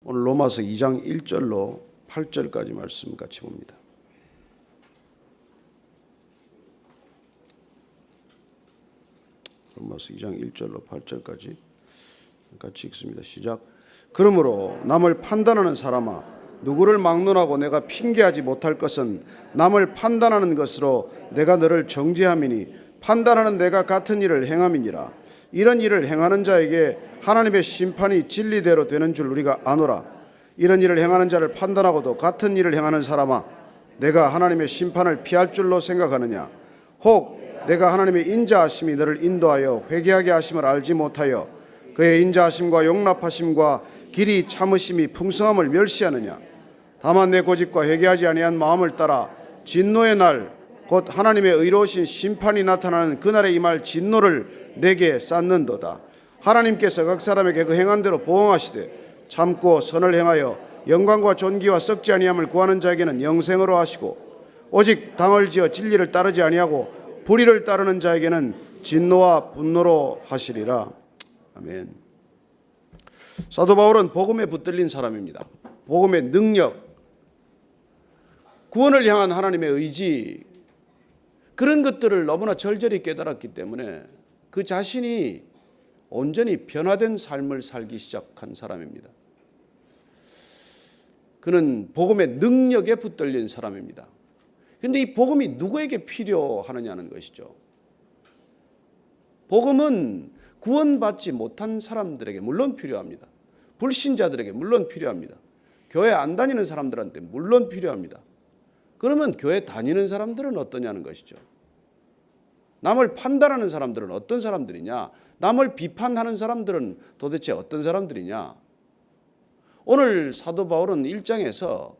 오늘 로마서 2장 1절로 8절까지 말씀 같이 봅니다. 로마서 2장 1절로 8절까지 같이 읽습니다. 시작. 그러므로 남을 판단하는 사람아, 누구를 막론하고 내가 핑계하지 못할 것은 남을 판단하는 것으로 내가 너를 정죄함이니 판단하는 내가 같은 일을 행함이니라. 이런 일을 행하는 자에게 하나님의 심판이 진리대로 되는 줄 우리가 아노라. 이런 일을 행하는 자를 판단하고도 같은 일을 행하는 사람아, 내가 하나님의 심판을 피할 줄로 생각하느냐? 혹 내가 하나님의 인자하심이 너를 인도하여 회개하게 하심을 알지 못하여 그의 인자하심과 용납하심과 길이 참으심이 풍성함을 멸시하느냐? 다만 내 고집과 회개하지 아니한 마음을 따라 진노의 날 곧 하나님의 의로우신 심판이 나타나는 그날에 임할 진노를 내게 쌓는도다. 하나님께서 각 사람에게 그 행한 대로 보응하시되 참고 선을 행하여 영광과 존귀와 썩지 아니함을 구하는 자에게는 영생으로 하시고 오직 당을 지어 진리를 따르지 아니하고 불의를 따르는 자에게는 진노와 분노로 하시리라. 아멘. 사도 바울은 복음에 붙들린 사람입니다. 복음의 능력, 구원을 향한 하나님의 의지, 그런 것들을 너무나 절절히 깨달았기 때문에 그 자신이 온전히 변화된 삶을 살기 시작한 사람입니다. 그는 복음의 능력에 붙들린 사람입니다. 그런데 이 복음이 누구에게 필요하느냐는 것이죠. 복음은 구원받지 못한 사람들에게 물론 필요합니다. 불신자들에게 물론 필요합니다. 교회 안 다니는 사람들한테 물론 필요합니다. 그러면 교회 다니는 사람들은 어떠냐는 것이죠. 남을 판단하는 사람들은 어떤 사람들이냐? 남을 비판하는 사람들은 도대체 어떤 사람들이냐? 오늘 사도 바울은 1장에서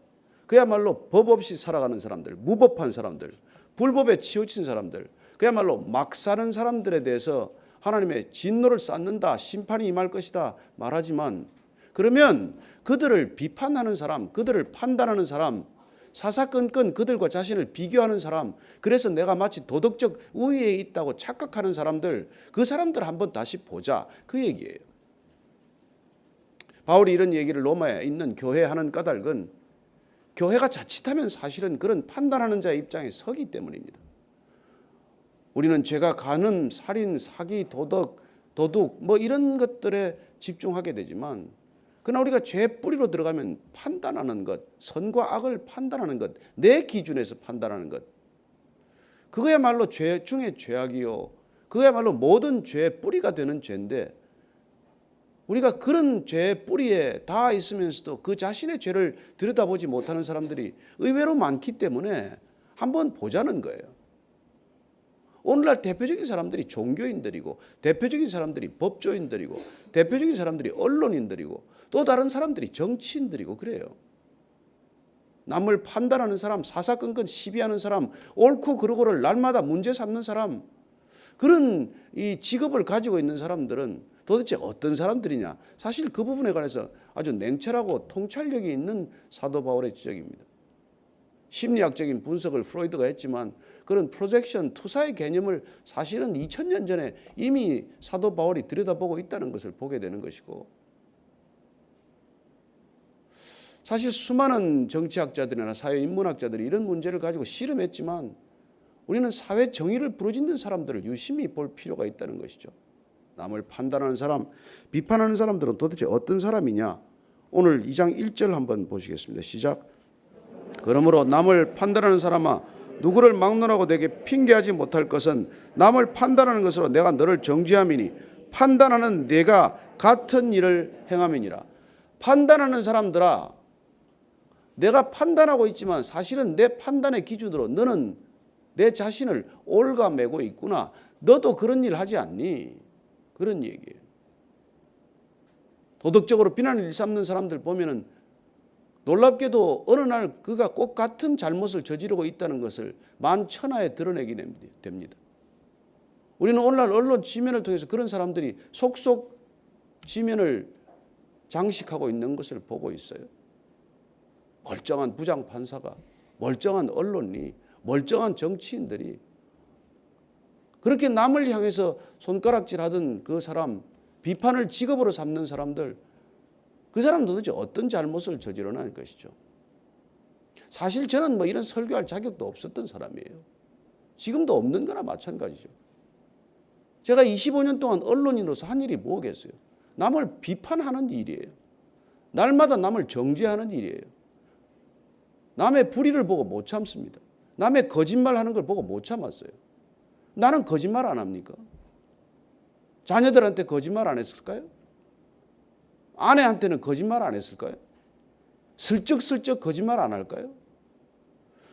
그야말로 법 없이 살아가는 사람들, 무법한 사람들, 불법에 치우친 사람들, 그야말로 막 사는 사람들에 대해서 하나님의 진노를 쌓는다, 심판이 임할 것이다 말하지만, 그러면 그들을 비판하는 사람, 그들을 판단하는 사람, 사사건건 그들과 자신을 비교하는 사람, 그래서 내가 마치 도덕적 우위에 있다고 착각하는 사람들, 그 사람들 한번 다시 보자, 그 얘기예요. 바울이 이런 얘기를 로마에 있는 교회에 하는 까닭은 교회가 자칫하면 사실은 그런 판단하는 자의 입장에 서기 때문입니다. 우리는 죄가 간음, 살인, 사기, 도둑 뭐 이런 것들에 집중하게 되지만, 그러나 우리가 죄의 뿌리로 들어가면 판단하는 것, 선과 악을 판단하는 것, 내 기준에서 판단하는 것, 그거야말로 죄 중에 죄악이요, 그거야말로 모든 죄의 뿌리가 되는 죄인데, 우리가 그런 죄의 뿌리에 닿아 있으면서도 그 자신의 죄를 들여다보지 못하는 사람들이 의외로 많기 때문에 한번 보자는 거예요. 오늘날 대표적인 사람들이 종교인들이고, 대표적인 사람들이 법조인들이고, 대표적인 사람들이 언론인들이고, 또 다른 사람들이 정치인들이고 그래요. 남을 판단하는 사람, 사사건건 시비하는 사람, 옳고 그르고를 날마다 문제 삼는 사람, 그런 이 직업을 가지고 있는 사람들은 도대체 어떤 사람들이냐? 사실 그 부분에 관해서 아주 냉철하고 통찰력이 있는 사도 바울의 지적입니다. 심리학적인 분석을 프로이드가 했지만 그런 프로젝션, 투사의 개념을 사실은 2000년 전에 이미 사도 바울이 들여다보고 있다는 것을 보게 되는 것이고, 사실 수많은 정치학자들이나 사회인문학자들이 이런 문제를 가지고 실험했지만 우리는 사회 정의를 부르짖는 사람들을 유심히 볼 필요가 있다는 것이죠. 남을 판단하는 사람, 비판하는 사람들은 도대체 어떤 사람이냐? 오늘 2장 1절 한번 보시겠습니다. 시작. 그러므로 남을 판단하는 사람아, 누구를 막론하고 내게 핑계하지 못할 것은 남을 판단하는 것으로 내가 너를 정죄함이니 판단하는 내가 같은 일을 행함이니라. 판단하는 사람들아, 내가 판단하고 있지만 사실은 내 판단의 기준으로 너는 내 자신을 올가매고 있구나. 너도 그런 일 하지 않니? 그런 얘기예요. 도덕적으로 비난을 일삼는 사람들 보면은 놀랍게도 어느 날 그가 꼭 같은 잘못을 저지르고 있다는 것을 만천하에 드러내게 됩니다. 우리는 오늘날 언론 지면을 통해서 그런 사람들이 속속 지면을 장식하고 있는 것을 보고 있어요. 멀쩡한 부장판사가, 멀쩡한 언론이, 멀쩡한 정치인들이 그렇게 남을 향해서 손가락질하던 그 사람, 비판을 직업으로 삼는 사람들, 그 사람은 도대체 어떤 잘못을 저질러낸 것이죠. 사실 저는 이런 설교할 자격도 없었던 사람이에요. 지금도 없는 거나 마찬가지죠. 제가 25년 동안 언론인으로서 한 일이 뭐겠어요? 남을 비판하는 일이에요. 날마다 남을 정죄하는 일이에요. 남의 불의를 보고 못 참습니다. 남의 거짓말하는 걸 보고 못 참았어요. 나는 거짓말 안 합니까? 자녀들한테 거짓말 안 했을까요? 아내한테는 거짓말 안 했을까요? 슬쩍슬쩍 거짓말 안 할까요?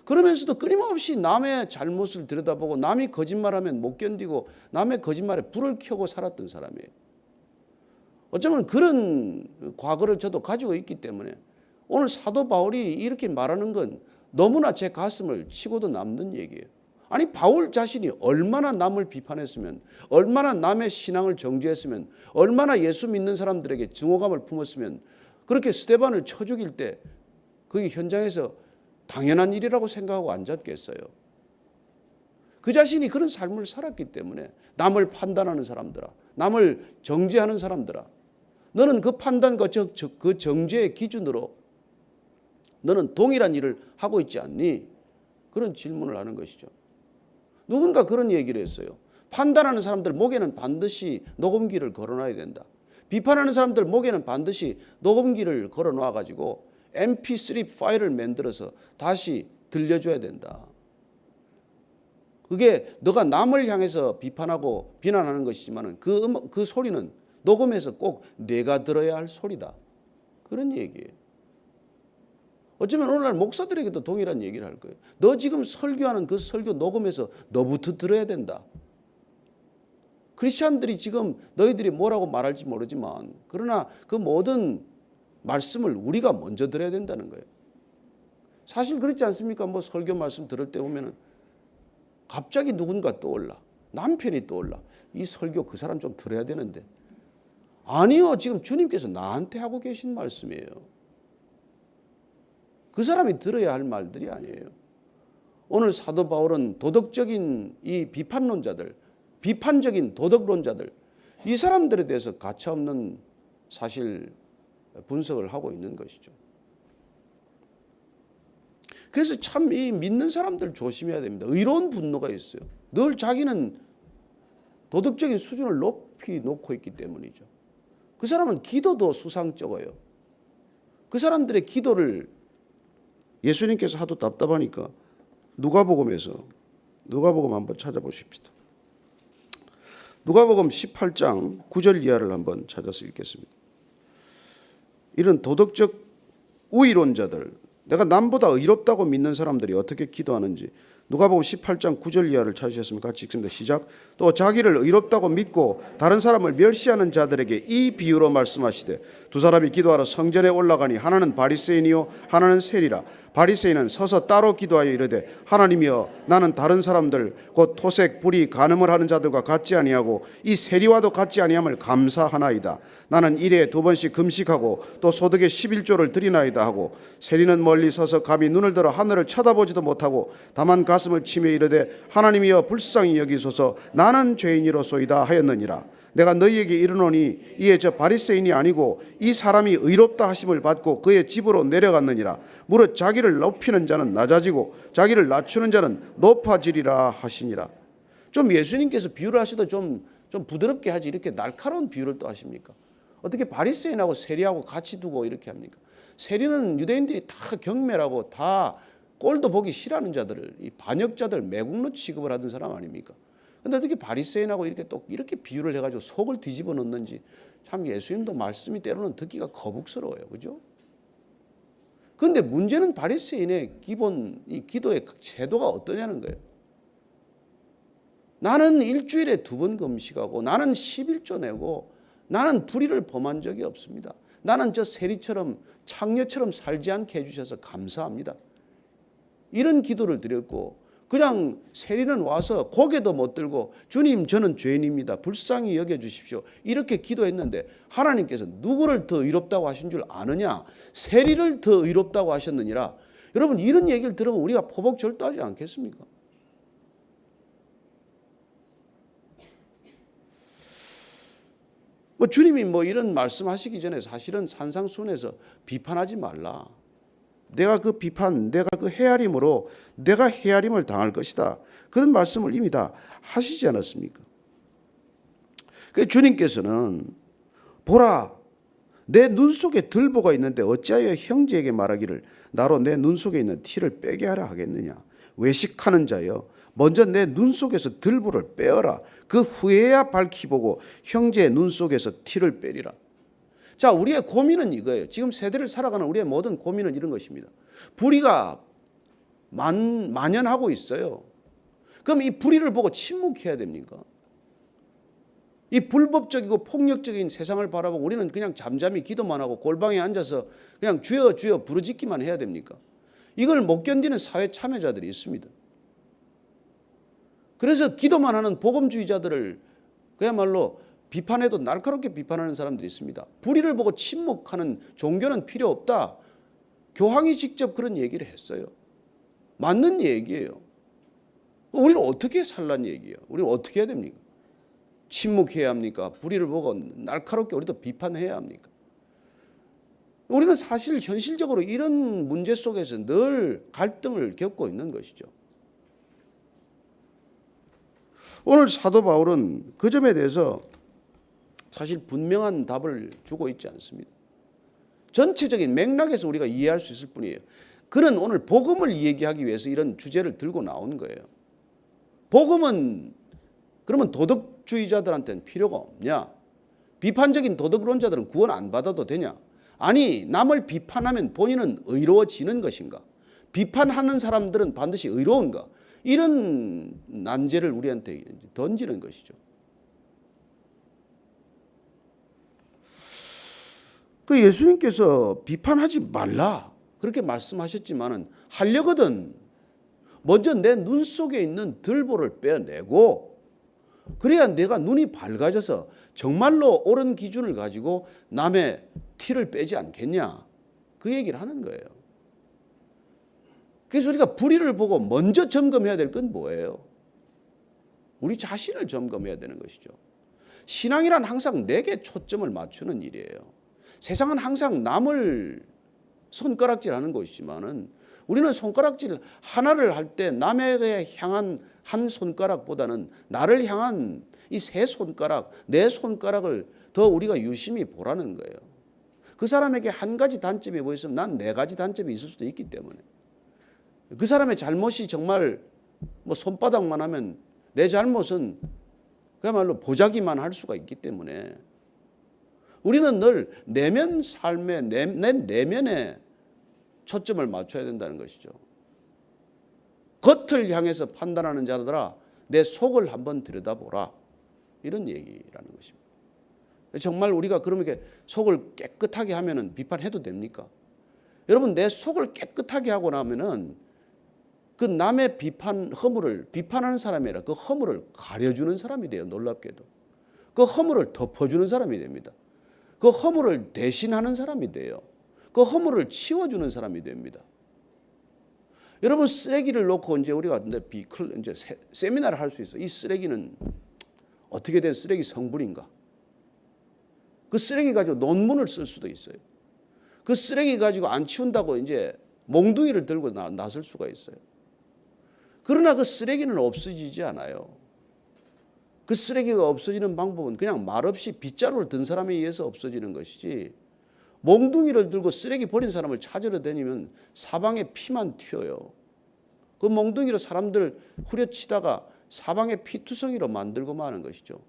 그러면서도 끊임없이 남의 잘못을 들여다보고 남이 거짓말하면 못 견디고 남의 거짓말에 불을 켜고 살았던 사람이에요. 어쩌면 그런 과거를 저도 가지고 있기 때문에 오늘 사도 바울이 이렇게 말하는 건 너무나 제 가슴을 치고도 남는 얘기예요. 아니 바울 자신이 얼마나 남을 비판했으면, 얼마나 남의 신앙을 정죄했으면, 얼마나 예수 믿는 사람들에게 증오감을 품었으면 그렇게 스데반을 쳐 죽일 때 그게 현장에서 당연한 일이라고 생각하고 앉았겠어요. 그 자신이 그런 삶을 살았기 때문에 남을 판단하는 사람들아, 남을 정죄하는 사람들아, 너는 그 판단과 그 정죄의 기준으로 너는 동일한 일을 하고 있지 않니? 그런 질문을 하는 것이죠. 누군가 그런 얘기를 했어요. 판단하는 사람들 목에는 반드시 녹음기를 걸어놔야 된다. 비판하는 사람들 목에는 반드시 녹음기를 걸어놔 가지고 MP3 파일을 만들어서 다시 들려줘야 된다. 그게 너가 남을 향해서 비판하고 비난하는 것이지만 그 소리는 녹음해서 꼭 내가 들어야 할 소리다. 그런 얘기예요. 어쩌면 오늘날 목사들에게도 동일한 얘기를 할 거예요. 너 지금 설교하는 그 설교 녹음해서 너부터 들어야 된다. 크리스찬들이 지금 너희들이 뭐라고 말할지 모르지만 그러나 그 모든 말씀을 우리가 먼저 들어야 된다는 거예요. 사실 그렇지 않습니까? 설교 말씀 들을 때 보면은 갑자기 누군가 떠올라. 남편이 떠올라. 이 설교 그 사람 좀 들어야 되는데. 아니요. 지금 주님께서 나한테 하고 계신 말씀이에요. 그 사람이 들어야 할 말들이 아니에요. 오늘 사도 바울은 도덕적인 이 비판론자들, 비판적인 도덕론자들, 이 사람들에 대해서 가차없는 사실 분석을 하고 있는 것이죠. 그래서 참 이 믿는 사람들 조심해야 됩니다. 의로운 분노가 있어요. 늘 자기는 도덕적인 수준을 높이 놓고 있기 때문이죠. 그 사람은 기도도 수상쩍어요. 그 사람들의 기도를 예수님께서 하도 답답하니까 누가복음 한번 찾아보십시다. 누가복음 18장 9절 이하를 한번 찾아서 읽겠습니다. 이런 도덕적 우위론자들, 내가 남보다 의롭다고 믿는 사람들이 어떻게 기도하는지 누가복음 18장 9절 이하를 찾으셨으면 같이 읽습니다. 시작. 또 자기를 의롭다고 믿고 다른 사람을 멸시하는 자들에게 이 비유로 말씀하시되 두 사람이 기도하러 성전에 올라가니 하나는 바리새인이요 하나는 세리라. 바리새인은 서서 따로 기도하여 이르되 하나님이여 나는 다른 사람들 곧 토색 불의 간음을 하는 자들과 같지 아니하고 이 세리와도 같지 아니함을 감사하나이다. 나는 일에 2번씩 금식하고 또 소득의 11조를 드리나이다 하고 세리는 멀리 서서 감히 눈을 들어 하늘을 쳐다보지도 못하고 다만 가슴을 치며 이르되 하나님이여 불쌍히 여기소서 나는 죄인이로소이다 하였느니라. 내가 너희에게 이르노니 이에 저 바리새인이 아니고 이 사람이 의롭다 하심을 받고 그의 집으로 내려갔느니라. 무릇 자기를 높이는 자는 낮아지고 자기를 낮추는 자는 높아지리라 하시니라. 좀 예수님께서 비유를 하시도 좀 부드럽게 하지 이렇게 날카로운 비유를 또 하십니까? 어떻게 바리새인하고 세리하고 같이 두고 이렇게 합니까? 세리는 유대인들이 다 경멸하고 다 꼴도 보기 싫어하는 자들을 이 반역자들 매국노 취급을 하던 사람 아닙니까? 근데 어떻게 바리새인하고 이렇게 비유를 해가지고 속을 뒤집어 놓는지 참 예수님도 말씀이 때로는 듣기가 거북스러워요, 그죠? 그런데 문제는 바리새인의 기본 이 기도의 제도가 어떠냐는 거예요. 나는 일주일에 2번 금식하고 나는 11조 내고 나는 불의를 범한 적이 없습니다. 나는 저 세리처럼 창녀처럼 살지 않게 해주셔서 감사합니다. 이런 기도를 드렸고 그냥 세리는 와서 고개도 못 들고 주님 저는 죄인입니다. 불쌍히 여겨주십시오. 이렇게 기도했는데 하나님께서 누구를 더 의롭다고 하신 줄 아느냐? 세리를 더 의롭다고 하셨느니라. 여러분 이런 얘기를 들으면 우리가 포복절도하지 않겠습니까? 주님이 이런 말씀하시기 전에 사실은 산상수훈에서 비판하지 말라. 내가 그 비판, 내가 그 헤아림으로 내가 헤아림을 당할 것이다. 그런 말씀을 이미 다 하시지 않았습니까? 그 주님께서는 보라, 내 눈 속에 들보가 있는데 어찌하여 형제에게 말하기를 나로 내 눈 속에 있는 티를 빼게 하라 하겠느냐. 외식하는 자여, 먼저 내 눈 속에서 들보를 빼어라. 그 후에야 밝히 보고 형제의 눈 속에서 티를 빼리라. 자, 우리의 고민은 이거예요. 지금 세대를 살아가는 우리의 모든 고민은 이런 것입니다. 불의가 만연하고 있어요. 그럼 이 불의를 보고 침묵해야 됩니까? 이 불법적이고 폭력적인 세상을 바라보고 우리는 그냥 잠잠히 기도만 하고 골방에 앉아서 그냥 주여 주여 부르짖기만 해야 됩니까? 이걸 못 견디는 사회 참여자들이 있습니다. 그래서 기도만 하는 복음주의자들을 그야말로 비판해도 날카롭게 비판하는 사람들이 있습니다. 불의를 보고 침묵하는 종교는 필요 없다. 교황이 직접 그런 얘기를 했어요. 맞는 얘기예요. 우리는 어떻게 살란 얘기예요? 우리는 어떻게 해야 됩니까? 침묵해야 합니까? 불의를 보고 날카롭게 우리도 비판해야 합니까? 우리는 사실 현실적으로 이런 문제 속에서 늘 갈등을 겪고 있는 것이죠. 오늘 사도 바울은 그 점에 대해서 사실 분명한 답을 주고 있지 않습니다. 전체적인 맥락에서 우리가 이해할 수 있을 뿐이에요. 그는 오늘 복음을 얘기하기 위해서 이런 주제를 들고 나온 거예요. 복음은 그러면 도덕주의자들한테는 필요가 없냐? 비판적인 도덕론자들은 구원 안 받아도 되냐? 아니, 남을 비판하면 본인은 의로워지는 것인가? 비판하는 사람들은 반드시 의로운가? 이런 난제를 우리한테 던지는 것이죠. 그 예수님께서 비판하지 말라 그렇게 말씀하셨지만은 하려거든 먼저 내 눈 속에 있는 들보를 빼내고 그래야 내가 눈이 밝아져서 정말로 옳은 기준을 가지고 남의 티를 빼지 않겠냐 그 얘기를 하는 거예요. 그래서 우리가 불의를 보고 먼저 점검해야 될 건 뭐예요? 우리 자신을 점검해야 되는 것이죠. 신앙이란 항상 내게 초점을 맞추는 일이에요. 세상은 항상 남을 손가락질하는 것이지만은 우리는 손가락질 하나를 할 때 남에게 향한 한 손가락보다는 나를 향한 이 세 손가락, 네 손가락을 더 우리가 유심히 보라는 거예요. 그 사람에게 한 가지 단점이 보였으면 난 네 가지 단점이 있을 수도 있기 때문에 그 사람의 잘못이 정말 손바닥만 하면 내 잘못은 그야말로 보자기만 할 수가 있기 때문에 우리는 늘 내면 삶의 내 내면에 초점을 맞춰야 된다는 것이죠. 겉을 향해서 판단하는 자들아 내 속을 한번 들여다보라 이런 얘기라는 것입니다. 정말 우리가 그렇게 속을 깨끗하게 하면은 비판해도 됩니까? 여러분 내 속을 깨끗하게 하고 나면은 그 남의 허물을 비판하는 사람이 아니라 그 허물을 가려주는 사람이 돼요. 놀랍게도 그 허물을 덮어주는 사람이 됩니다. 그 허물을 대신하는 사람이 돼요. 그 허물을 치워주는 사람이 됩니다. 여러분 쓰레기를 놓고 이제 우리가 이제 세미나를 할 수 있어. 이 쓰레기는 어떻게 된 쓰레기 성분인가? 그 쓰레기 가지고 논문을 쓸 수도 있어요. 그 쓰레기 가지고 안 치운다고 이제 몽둥이를 들고 나설 수가 있어요. 그러나 그 쓰레기는 없어지지 않아요. 그 쓰레기가 없어지는 방법은 그냥 말없이 빗자루를 든 사람에 의해서 없어지는 것이지 몽둥이를 들고 쓰레기 버린 사람을 찾으러 다니면 사방에 피만 튀어요. 그 몽둥이로 사람들 후려치다가 사방에 피투성이로 만들고 마는 것이죠.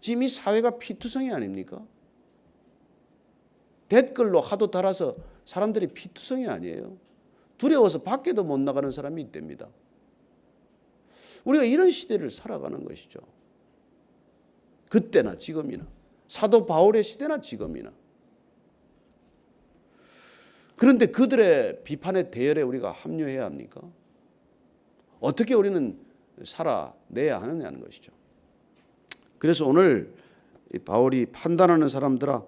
지금 이 사회가 피투성이 아닙니까? 댓글로 하도 달아서 사람들이 피투성이 아니에요. 두려워서 밖에도 못 나가는 사람이 있답니다. 우리가 이런 시대를 살아가는 것이죠. 그때나 지금이나 사도 바울의 시대나 지금이나. 그런데 그들의 비판의 대열에 우리가 합류해야 합니까? 어떻게 우리는 살아내야 하느냐는 것이죠. 그래서 오늘 바울이 판단하는 사람들아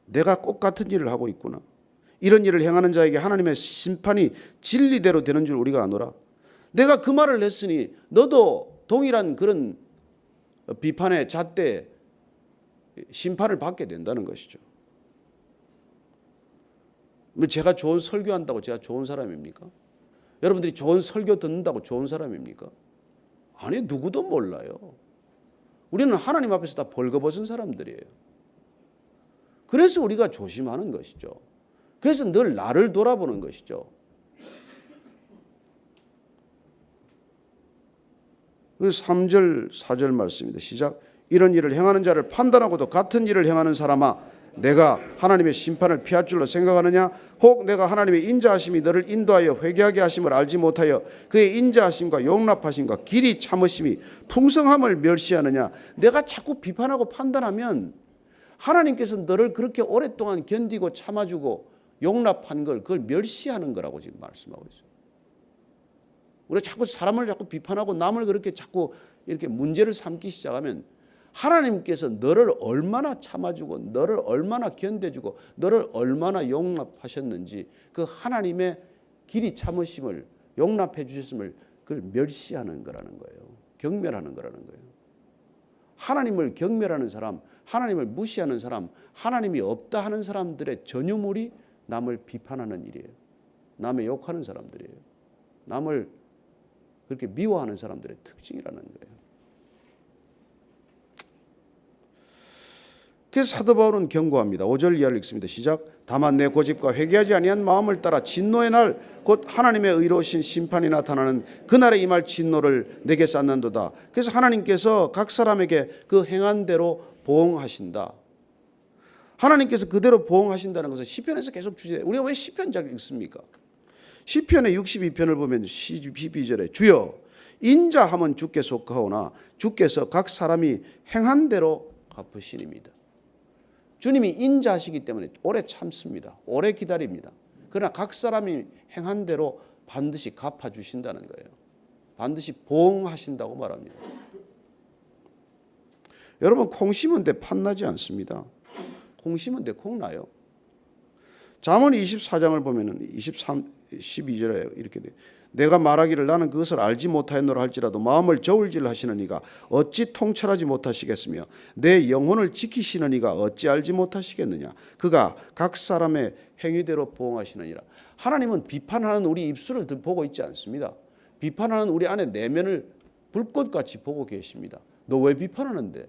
내가 꼭 같은 일을 하고 있구나. 이런 일을 행하는 자에게 하나님의 심판이 진리대로 되는 줄 우리가 아노라. 내가 그 말을 했으니 너도 동일한 그런 비판의 잣대에 심판을 받게 된다는 것이죠. 뭐 제가 좋은 설교한다고 제가 좋은 사람입니까? 여러분들이 좋은 설교 듣는다고 좋은 사람입니까? 아니, 누구도 몰라요. 우리는 하나님 앞에서 다 벌거벗은 사람들이에요. 그래서 우리가 조심하는 것이죠. 그래서 늘 나를 돌아보는 것이죠. 3절 4절 말씀입니다. 시작. 이런 일을 행하는 자를 판단하고도 같은 일을 행하는 사람아, 내가 하나님의 심판을 피할 줄로 생각하느냐? 혹 내가 하나님의 인자하심이 너를 인도하여 회개하게 하심을 알지 못하여 그의 인자하심과 용납하심과 길이 참으심이 풍성함을 멸시하느냐? 내가 자꾸 비판하고 판단하면 하나님께서 너를 그렇게 오랫동안 견디고 참아주고 용납한 걸 그걸 멸시하는 거라고 지금 말씀하고 있어요. 우리가 자꾸 사람을 자꾸 비판하고 남을 그렇게 자꾸 이렇게 문제를 삼기 시작하면 하나님께서 너를 얼마나 참아주고 너를 얼마나 견뎌주고 너를 얼마나 용납하셨는지 그 하나님의 길이 참으심을 용납해 주셨음을 그걸 멸시하는 거라는 거예요. 경멸하는 거라는 거예요. 하나님을 경멸하는 사람, 하나님을 무시하는 사람, 하나님이 없다 하는 사람들의 전유물이 남을 비판하는 일이에요. 남의 욕하는 사람들이에요. 남을 그렇게 미워하는 사람들의 특징이라는 거예요. 그래서 사도 바울은 경고합니다. 5절 이하를 읽습니다. 시작. 다만 내 고집과 회개하지 아니한 마음을 따라 진노의 날 곧 하나님의 의로우신 심판이 나타나는 그날에 임할 진노를 내게 쌓는도다. 그래서 하나님께서 각 사람에게 그 행한 대로 보응하신다. 하나님께서 그대로 보응하신다는 것은 시편에서 계속 주제돼요. 우리가 왜 시편 잘 읽습니까? 시편의 62편을 보면 12절에 주여 인자함은 주께 속하오나 주께서 각 사람이 행한 대로 갚으시니이다. 주님이 인자하시기 때문에 오래 참습니다. 오래 기다립니다. 그러나 각 사람이 행한 대로 반드시 갚아주신다는 거예요. 반드시 보응하신다고 말합니다. 여러분, 콩 심은 데 팥나지 않습니다. 콩 심은 데 콩 나요. 잠언 24장을 보면 12절에 이렇게 돼요. 내가 말하기를 나는 그것을 알지 못하였노라 할지라도 마음을 저울질 하시는 이가 어찌 통찰하지 못하시겠으며 내 영혼을 지키시는 이가 어찌 알지 못하시겠느냐? 그가 각 사람의 행위대로 보응하시느니라. 하나님은 비판하는 우리 입술을 보고 있지 않습니다. 비판하는 우리 안의 내면을 불꽃같이 보고 계십니다. 너 왜 비판하는데?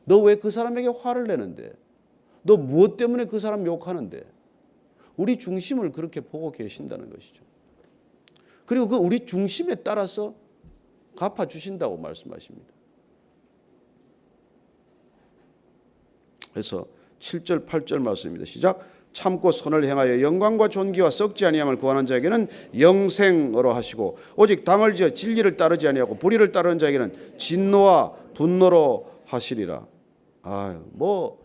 너 왜 그 사람에게 화를 내는데? 너 무엇 때문에 그 사람 욕하는데? 우리 중심을 그렇게 보고 계신다는 것이죠. 그리고 그 우리 중심에 따라서 갚아주신다고 말씀하십니다. 그래서 7절 8절 말씀입니다. 시작. 참고 선을 행하여 영광과 존귀와 썩지 아니함을 구하는 자에게는 영생으로 하시고 오직 당을 지어 진리를 따르지 아니하고 불의를 따르는 자에게는 진노와 분노로 하시리라. 뭐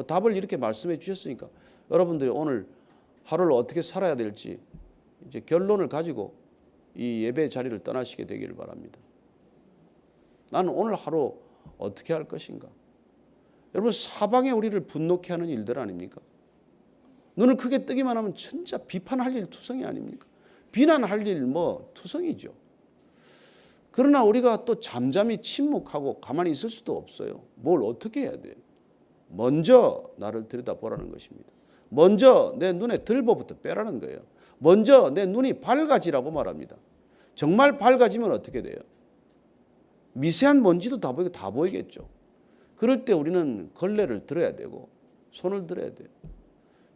답을 이렇게 말씀해 주셨으니까 여러분들이 오늘 하루를 어떻게 살아야 될지 이제 결론을 가지고 이 예배 자리를 떠나시게 되기를 바랍니다. 나는 오늘 하루 어떻게 할 것인가? 여러분, 사방에 우리를 분노케 하는 일들 아닙니까? 눈을 크게 뜨기만 하면 진짜 비판할 일 투성이 아닙니까? 비난할 일 투성이죠. 그러나 우리가 또 잠잠히 침묵하고 가만히 있을 수도 없어요. 뭘 어떻게 해야 돼요? 먼저 나를 들여다보라는 것입니다. 먼저 내 눈에 들보부터 빼라는 거예요. 먼저 내 눈이 밝아지라고 말합니다. 정말 밝아지면 어떻게 돼요? 미세한 먼지도 다 보이겠죠. 그럴 때 우리는 걸레를 들어야 되고 손을 들어야 돼요.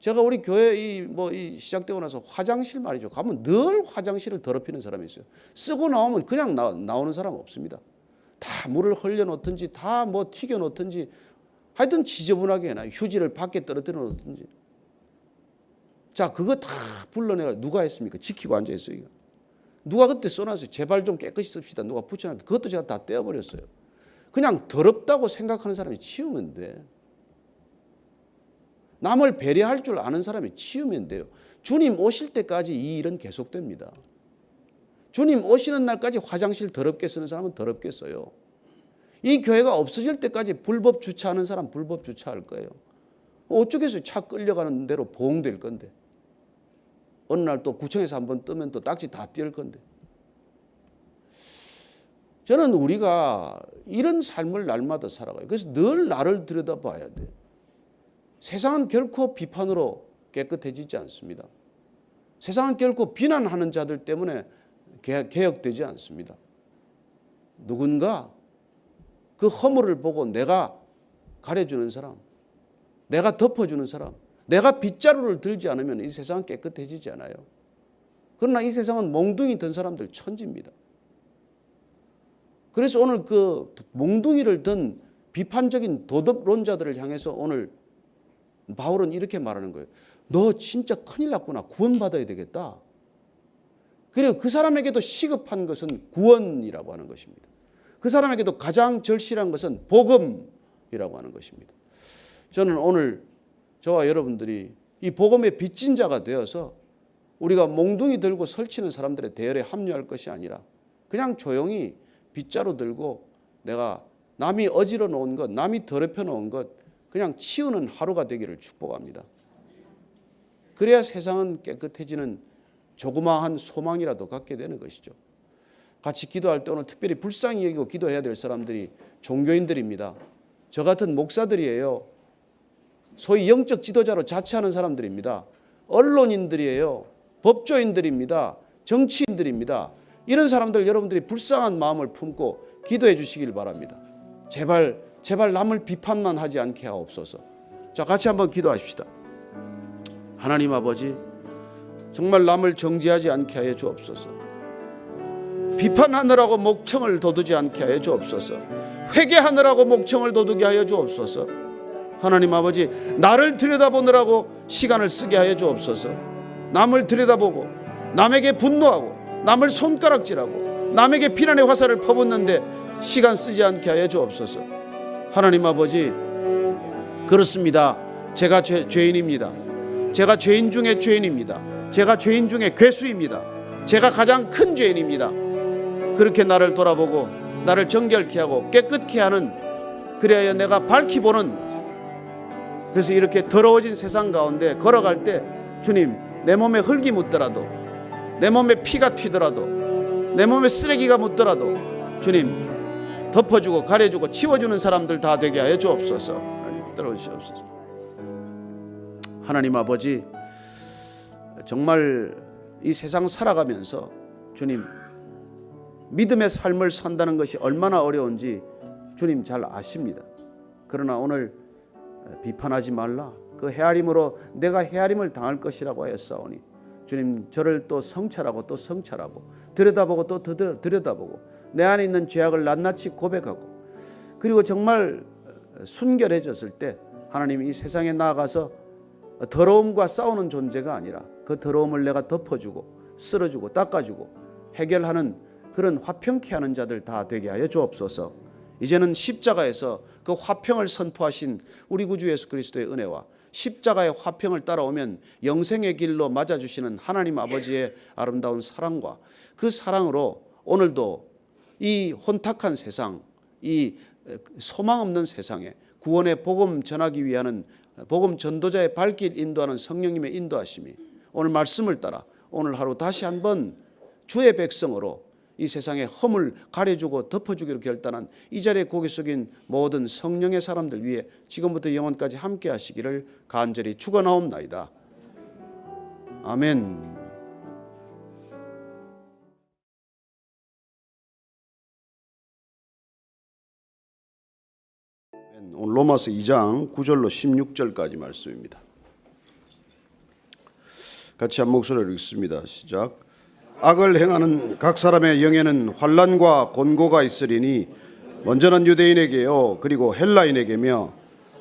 제가 우리 교회 이 시작되고 나서 화장실 말이죠. 가면 늘 화장실을 더럽히는 사람이 있어요. 쓰고 나오면 그냥 나오는 사람 없습니다. 다 물을 흘려놓든지 다 튀겨놓든지 하여튼 지저분하게 해놔요. 휴지를 밖에 떨어뜨려 놓든지. 자, 그거 다 불러내가 누가 했습니까? 지키고 앉아있어요. 누가 그때 써놨어요. 제발 좀 깨끗이 씁시다. 누가 붙여놨는데 그것도 제가 다 떼어버렸어요. 그냥 더럽다고 생각하는 사람이 치우면 돼. 남을 배려할 줄 아는 사람이 치우면 돼요. 주님 오실 때까지 이 일은 계속됩니다. 주님 오시는 날까지 화장실 더럽게 쓰는 사람은 더럽게 써요. 이 교회가 없어질 때까지 불법 주차하는 사람 불법 주차할 거예요. 어쩌겠어요. 차 끌려가는 대로 보응될 건데. 어느 날 또 구청에서 한번 뜨면 또 딱지 다 띄울 건데. 저는 우리가 이런 삶을 날마다 살아가요. 그래서 늘 나를 들여다봐야 돼. 세상은 결코 비판으로 깨끗해지지 않습니다. 세상은 결코 비난하는 자들 때문에 개혁되지 않습니다. 누군가 그 허물을 보고 내가 가려주는 사람, 내가 덮어주는 사람, 내가 빗자루를 들지 않으면 이 세상은 깨끗해지지 않아요. 그러나 이 세상은 몽둥이 든 사람들 천지입니다. 그래서 오늘 그 몽둥이를 든 비판적인 도덕론자들을 향해서 오늘 바울은 이렇게 말하는 거예요. 너 진짜 큰일 났구나. 구원받아야 되겠다. 그리고 그 사람에게도 시급한 것은 구원이라고 하는 것입니다. 그 사람에게도 가장 절실한 것은 복음이라고 하는 것입니다. 저는 오늘 저와 여러분들이 이 복음의 빚진 자가 되어서 우리가 몽둥이 들고 설치는 사람들의 대열에 합류할 것이 아니라 그냥 조용히 빗자루 들고 내가 남이 어지러 놓은 것, 남이 더럽혀 놓은 것 그냥 치우는 하루가 되기를 축복합니다. 그래야 세상은 깨끗해지는 조그마한 소망이라도 갖게 되는 것이죠. 같이 기도할 때 오늘 특별히 불쌍히 여기고 기도해야 될 사람들이 종교인들입니다. 저 같은 목사들이에요. 소위 영적 지도자로 자처하는 사람들입니다. 언론인들이에요. 법조인들입니다. 정치인들입니다. 이런 사람들 여러분들이 불쌍한 마음을 품고 기도해 주시길 바랍니다. 제발 남을 비판만 하지 않게 하옵소서. 자, 같이 한번 기도하십시다. 하나님 아버지, 정말 남을 정죄하지 않게 하여 주옵소서. 비판하느라고 목청을 돋우지 않게 하여 주옵소서. 회개하느라고 목청을 돋우게 하여 주옵소서. 하나님 아버지, 나를 들여다보느라고 시간을 쓰게 하여 주옵소서. 남을 들여다보고 남에게 분노하고 남을 손가락질하고 남에게 비난의 화살을 퍼붓는데 시간 쓰지 않게 하여 주옵소서. 하나님 아버지, 그렇습니다. 제가 죄인입니다. 제가 죄인 중에 죄인입니다. 제가 죄인 중에 괴수입니다. 제가 가장 큰 죄인입니다. 그렇게 나를 돌아보고 나를 정결케 하고 깨끗게 하는, 그래야 내가 밝히 보는, 그래서 이렇게 더러워진 세상 가운데 걸어갈 때 주님, 내 몸에 흙이 묻더라도, 내 몸에 피가 튀더라도, 내 몸에 쓰레기가 묻더라도 주님 덮어주고 가려주고 치워주는 사람들 다 되게 하여 주옵소서. 떨어주시옵소서. 하나님 아버지, 정말 이 세상 살아가면서 주님 믿음의 삶을 산다는 것이 얼마나 어려운지 주님 잘 아십니다. 그러나 오늘 비판하지 말라, 그 헤아림으로 내가 헤아림을 당할 것이라고 하였사오니 주님, 저를 또 성찰하고 또 성찰하고 들여다보고 또 들여다보고 내 안에 있는 죄악을 낱낱이 고백하고, 그리고 정말 순결해졌을 때 하나님 이 세상에 나아가서 더러움과 싸우는 존재가 아니라 그 더러움을 내가 덮어주고 쓸어주고 닦아주고 해결하는 그런 화평케 하는 자들 다 되게 하여 주옵소서. 이제는 십자가에서 그 화평을 선포하신 우리 구주 예수 그리스도의 은혜와 십자가의 화평을 따라오면 영생의 길로 맞아주시는 하나님 아버지의 아름다운 사랑과 그 사랑으로 오늘도 이 혼탁한 세상, 이 소망 없는 세상에 구원의 복음 전하기 위한 복음 전도자의 발길 인도하는 성령님의 인도하심이 오늘 말씀을 따라 오늘 하루 다시 한번 주의 백성으로 이 세상의 허물 가려주고 덮어주기로 결단한 이 자리에 고개 숙인 모든 성령의 사람들 위해 지금부터 영원까지 함께 하시기를 간절히 축원하옵나이다. 아멘. 오늘 로마서 2장 9절로 16절까지 말씀입니다. 같이 한 목소리로 읽습니다. 시작. 악을 행하는 각 사람의 영에는 환난과 곤고가 있으리니 먼저는 유대인에게요 그리고 헬라인에게며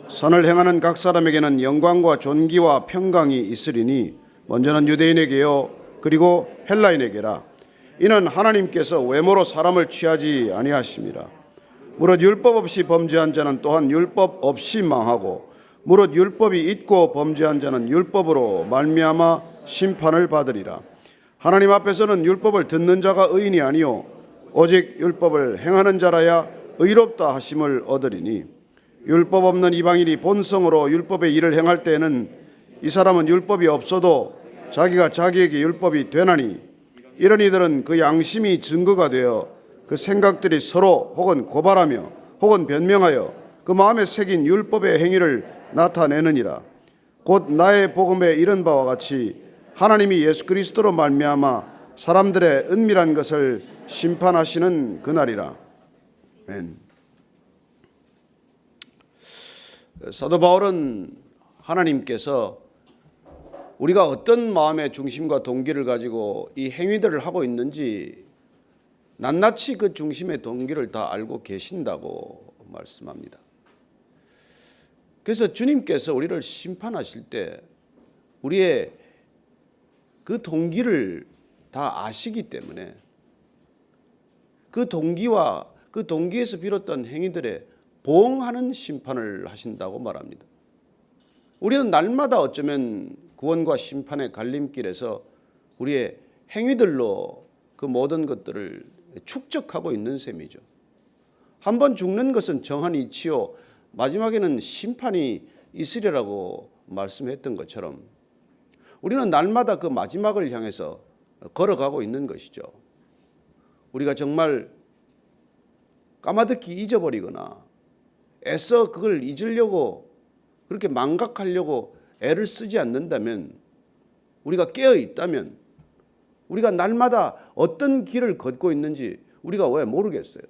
선을 행하는 각 사람에게는 영광과 존귀와 평강이 있으리니 먼저는 유대인에게요 그리고 헬라인에게라. 이는 하나님께서 외모로 사람을 취하지 아니하심이라. 무릇 율법 없이 범죄한 자는 또한 율법 없이 망하고 무릇 율법이 있고 범죄한 자는 율법으로 말미암아 심판을 받으리라. 하나님 앞에서는 율법을 듣는 자가 의인이 아니요 오직 율법을 행하는 자라야 의롭다 하심을 얻으리니 율법 없는 이방인이 본성으로 율법의 일을 행할 때에는 이 사람은 율법이 없어도 자기가 자기에게 율법이 되나니 이런 이들은 그 양심이 증거가 되어 그 생각들이 서로 혹은 고발하며 혹은 변명하여 그 마음에 새긴 율법의 행위를 나타내느니라. 곧 나의 복음에 이른 바와 같이 하나님이 예수 그리스도로 말미암아 사람들의 은밀한 것을 심판하시는 그날이라. 아멘. 사도 바울은 하나님께서 우리가 어떤 마음의 중심과 동기를 가지고 이 행위들을 하고 있는지 낱낱이 그 중심의 동기를 다 알고 계신다고 말씀합니다. 그래서 주님께서 우리를 심판하실 때 우리의 그 동기를 다 아시기 때문에 그 동기와 그 동기에서 비롯된 행위들에 보응하는 심판을 하신다고 말합니다. 우리는 날마다 어쩌면 구원과 심판의 갈림길에서 우리의 행위들로 그 모든 것들을 축적하고 있는 셈이죠. 한번 죽는 것은 정한 이치요 마지막에는 심판이 있으리라고 말씀했던 것처럼 우리는 날마다 그 마지막을 향해서 걸어가고 있는 것이죠. 우리가 정말 까마득히 잊어버리거나 애써 그걸 잊으려고 그렇게 망각하려고 애를 쓰지 않는다면, 우리가 깨어 있다면 우리가 날마다 어떤 길을 걷고 있는지 우리가 왜 모르겠어요.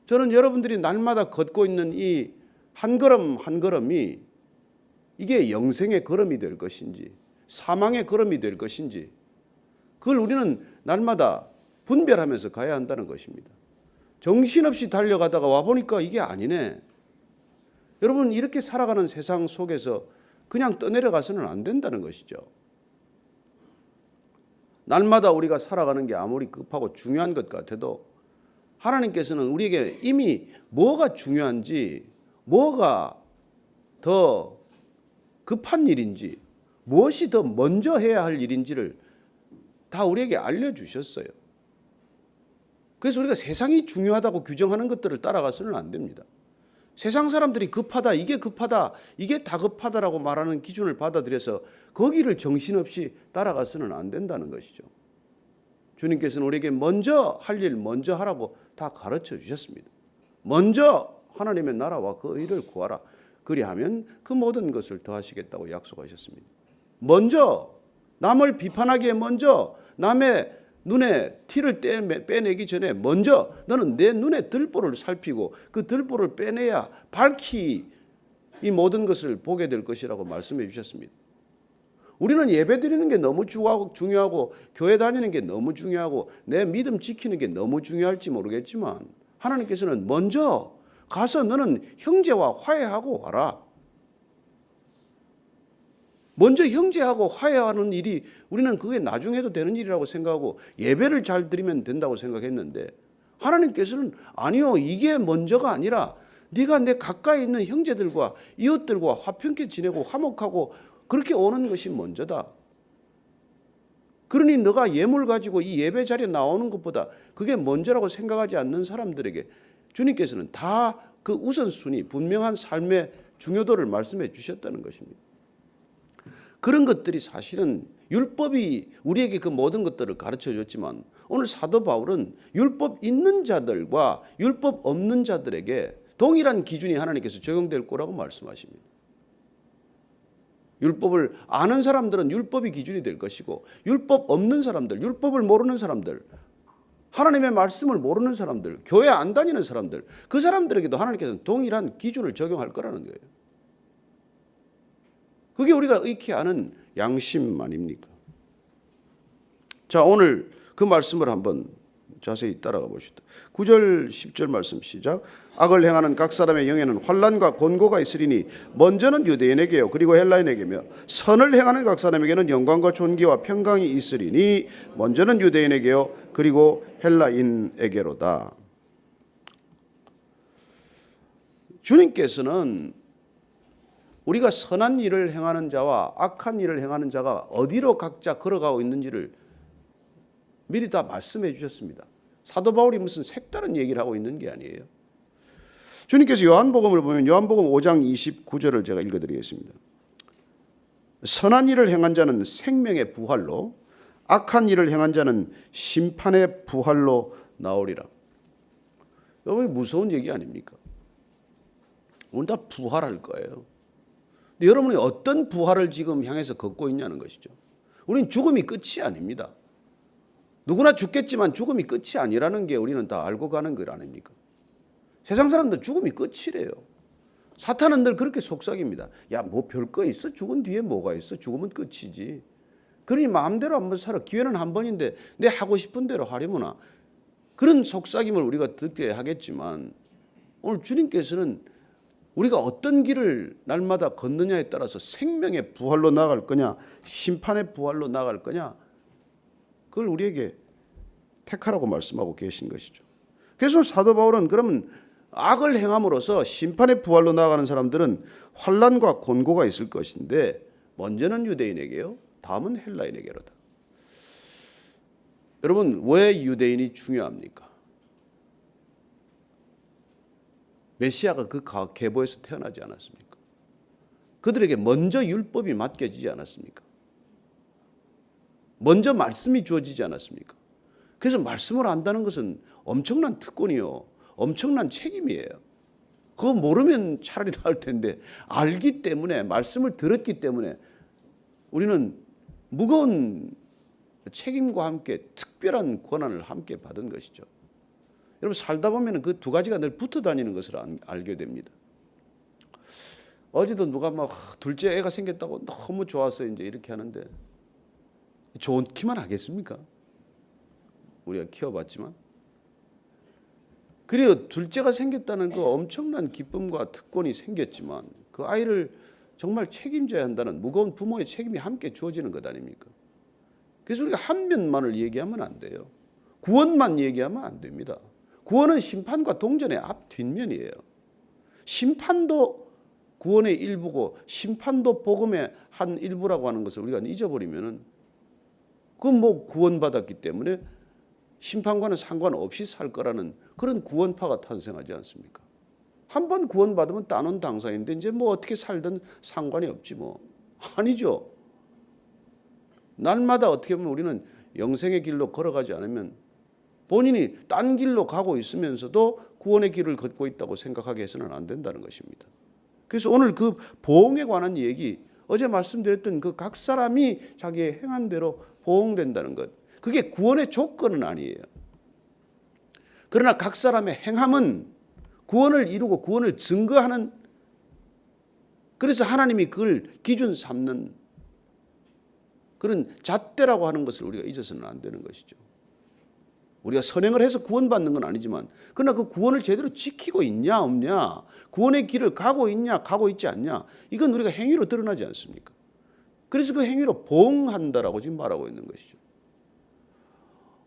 저는 여러분들이 날마다 걷고 있는 이 한 걸음 한 걸음이 이게 영생의 걸음이 될 것인지 사망의 걸음이 될 것인지 그걸 우리는 날마다 분별하면서 가야 한다는 것입니다. 정신없이 달려가다가 와보니까 이게 아니네. 여러분, 이렇게 살아가는 세상 속에서 그냥 떠내려가서는 안 된다는 것이죠. 날마다 우리가 살아가는 게 아무리 급하고 중요한 것 같아도 하나님께서는 우리에게 이미 뭐가 중요한지, 뭐가 더 급한 일인지, 무엇이 더 먼저 해야 할 일인지를 다 우리에게 알려주셨어요. 그래서 우리가 세상이 중요하다고 규정하는 것들을 따라가서는 안 됩니다. 세상 사람들이 급하다, 이게 급하다, 이게 다급하다라고 말하는 기준을 받아들여서 거기를 정신없이 따라가서는 안 된다는 것이죠. 주님께서는 우리에게 먼저 할 일 먼저 하라고 다 가르쳐 주셨습니다. 먼저 하나님의 나라와 그 의를 구하라. 그리하면 그 모든 것을 더하시겠다고 약속하셨습니다. 먼저 남을 비판하기에 먼저 남의 눈에 티를 빼내기 전에 먼저 너는 내 눈에 들보를 살피고 그 들보를 빼내야 밝히 이 모든 것을 보게 될 것이라고 말씀해 주셨습니다. 우리는 예배 드리는 게 너무 중요하고 교회 다니는 게 너무 중요하고 내 믿음 지키는 게 너무 중요할지 모르겠지만 하나님께서는 먼저 가서 너는 형제와 화해하고 와라. 먼저 형제하고 화해하는 일이 우리는 그게 나중에 해도 되는 일이라고 생각하고 예배를 잘 드리면 된다고 생각했는데 하나님께서는 아니요, 이게 먼저가 아니라 네가 내 가까이 있는 형제들과 이웃들과 화평케 지내고 화목하고 그렇게 오는 것이 먼저다. 그러니 너가 예물 가지고 이 예배 자리에 나오는 것보다 그게 먼저라고 생각하지 않는 사람들에게 주님께서는 다 그 우선순위, 분명한 삶의 중요도를 말씀해 주셨다는 것입니다. 그런 것들이 사실은 율법이 우리에게 그 모든 것들을 가르쳐 줬지만 오늘 사도 바울은 율법 있는 자들과 율법 없는 자들에게 동일한 기준이 하나님께서 적용될 거라고 말씀하십니다. 율법을 아는 사람들은 율법이 기준이 될 것이고 율법 없는 사람들, 율법을 모르는 사람들, 하나님의 말씀을 모르는 사람들, 교회 안 다니는 사람들, 그 사람들에게도 하나님께서는 동일한 기준을 적용할 거라는 거예요. 그게 우리가 익히 아는 양심 아닙니까? 자, 오늘 그 말씀을 한번 자세히 따라가 보시다. 9절 10절 말씀 시작. 악을 행하는 각 사람의 영에는 환난과 곤고가 있으리니 먼저는 유대인에게요 그리고 헬라인에게며 선을 행하는 각 사람에게는 영광과 존귀와 평강이 있으리니 먼저는 유대인에게요 그리고 헬라인에게로다. 주님께서는 우리가 선한 일을 행하는 자와 악한 일을 행하는 자가 어디로 각자 걸어가고 있는지를 미리 다 말씀해 주셨습니다. 사도 바울이 무슨 색다른 얘기를 하고 있는 게 아니에요. 주님께서 요한복음을 보면 요한복음 5장 29절을 제가 읽어드리겠습니다. 선한 일을 행한 자는 생명의 부활로 악한 일을 행한 자는 심판의 부활로 나오리라. 여러분 무서운 얘기 아닙니까? 오늘 다 부활할 거예요. 근데 여러분이 어떤 부활을 지금 향해서 걷고 있냐는 것이죠. 우리는 죽음이 끝이 아닙니다. 누구나 죽겠지만 죽음이 끝이 아니라는 게 우리는 다 알고 가는 것 아닙니까? 세상 사람들 죽음이 끝이래요. 사탄은 늘 그렇게 속삭입니다. 야, 뭐 별거 있어? 죽은 뒤에 뭐가 있어? 죽으면 끝이지. 그러니 마음대로 한번 살아. 기회는 한 번인데 내 하고 싶은 대로 하려무나. 그런 속삭임을 우리가 듣게 하겠지만 오늘 주님께서는 우리가 어떤 길을 날마다 걷느냐에 따라서 생명의 부활로 나갈 거냐, 심판의 부활로 나갈 거냐, 그걸 우리에게 택하라고 말씀하고 계신 것이죠. 그래서 사도 바울은 그러면 악을 행함으로써 심판의 부활로 나아가는 사람들은 환난과 곤고가 있을 것인데 먼저는 유대인에게요, 다음은 헬라인에게로다. 여러분, 왜 유대인이 중요합니까? 메시아가 그 계보에서 태어나지 않았습니까? 그들에게 먼저 율법이 맡겨지지 않았습니까? 먼저 말씀이 주어지지 않았습니까? 그래서 말씀을 안다는 것은 엄청난 특권이요, 엄청난 책임이에요. 그거 모르면 차라리 나을 텐데 알기 때문에, 말씀을 들었기 때문에 우리는 무거운 책임과 함께 특별한 권한을 함께 받은 것이죠. 여러분, 살다 보면 그 두 가지가 늘 붙어 다니는 것을 알게 됩니다. 어제도 누가 막 둘째 애가 생겼다고 너무 좋아서 이제 이렇게 하는데 좋기만 하겠습니까? 우리가 키워봤지만. 그리고 둘째가 생겼다는 그 엄청난 기쁨과 특권이 생겼지만 그 아이를 정말 책임져야 한다는 무거운 부모의 책임이 함께 주어지는 것 아닙니까? 그래서 우리가 한 면만을 얘기하면 안 돼요. 구원만 얘기하면 안 됩니다. 구원은 심판과 동전의 앞 뒷면이에요. 심판도 구원의 일부고 심판도 복음의 한 일부라고 하는 것을 우리가 잊어버리면은 그건 뭐 구원받았기 때문에 심판과는 상관없이 살 거라는 그런 구원파가 탄생하지 않습니까? 한 번 구원받으면 따놓은 당사인데 이제 뭐 어떻게 살든 상관이 없지 뭐. 아니죠. 날마다 어떻게 보면 우리는 영생의 길로 걸어가지 않으면 본인이 딴 길로 가고 있으면서도 구원의 길을 걷고 있다고 생각하게 해서는 안 된다는 것입니다. 그래서 오늘 그 보응에 관한 얘기, 어제 말씀드렸던 그 각 사람이 자기의 행한 대로 보응된다는 것, 그게 구원의 조건은 아니에요. 그러나 각 사람의 행함은 구원을 이루고 구원을 증거하는, 그래서 하나님이 그걸 기준 삼는 그런 잣대라고 하는 것을 우리가 잊어서는 안 되는 것이죠. 우리가 선행을 해서 구원받는 건 아니지만 그러나 그 구원을 제대로 지키고 있냐 없냐, 구원의 길을 가고 있냐 가고 있지 않냐, 이건 우리가 행위로 드러나지 않습니까? 그래서 그 행위로 보응한다라고 지금 말하고 있는 것이죠.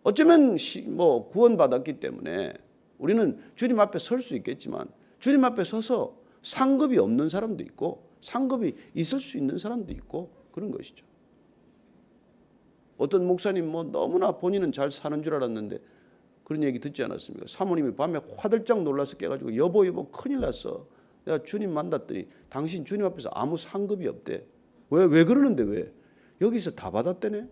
어쩌면 뭐 구원받았기 때문에 우리는 주님 앞에 설 수 있겠지만 주님 앞에 서서 상급이 없는 사람도 있고 상급이 있을 수 있는 사람도 있고 그런 것이죠. 어떤 목사님 뭐 너무나 본인은 잘 사는 줄 알았는데 그런 얘기 듣지 않았습니까? 사모님이 밤에 화들짝 놀라서 깨가지고 여보 큰일 났어. 내가 주님 만났더니 당신 주님 앞에서 아무 상급이 없대. 왜 그러는데 왜? 여기서 다 받았대네.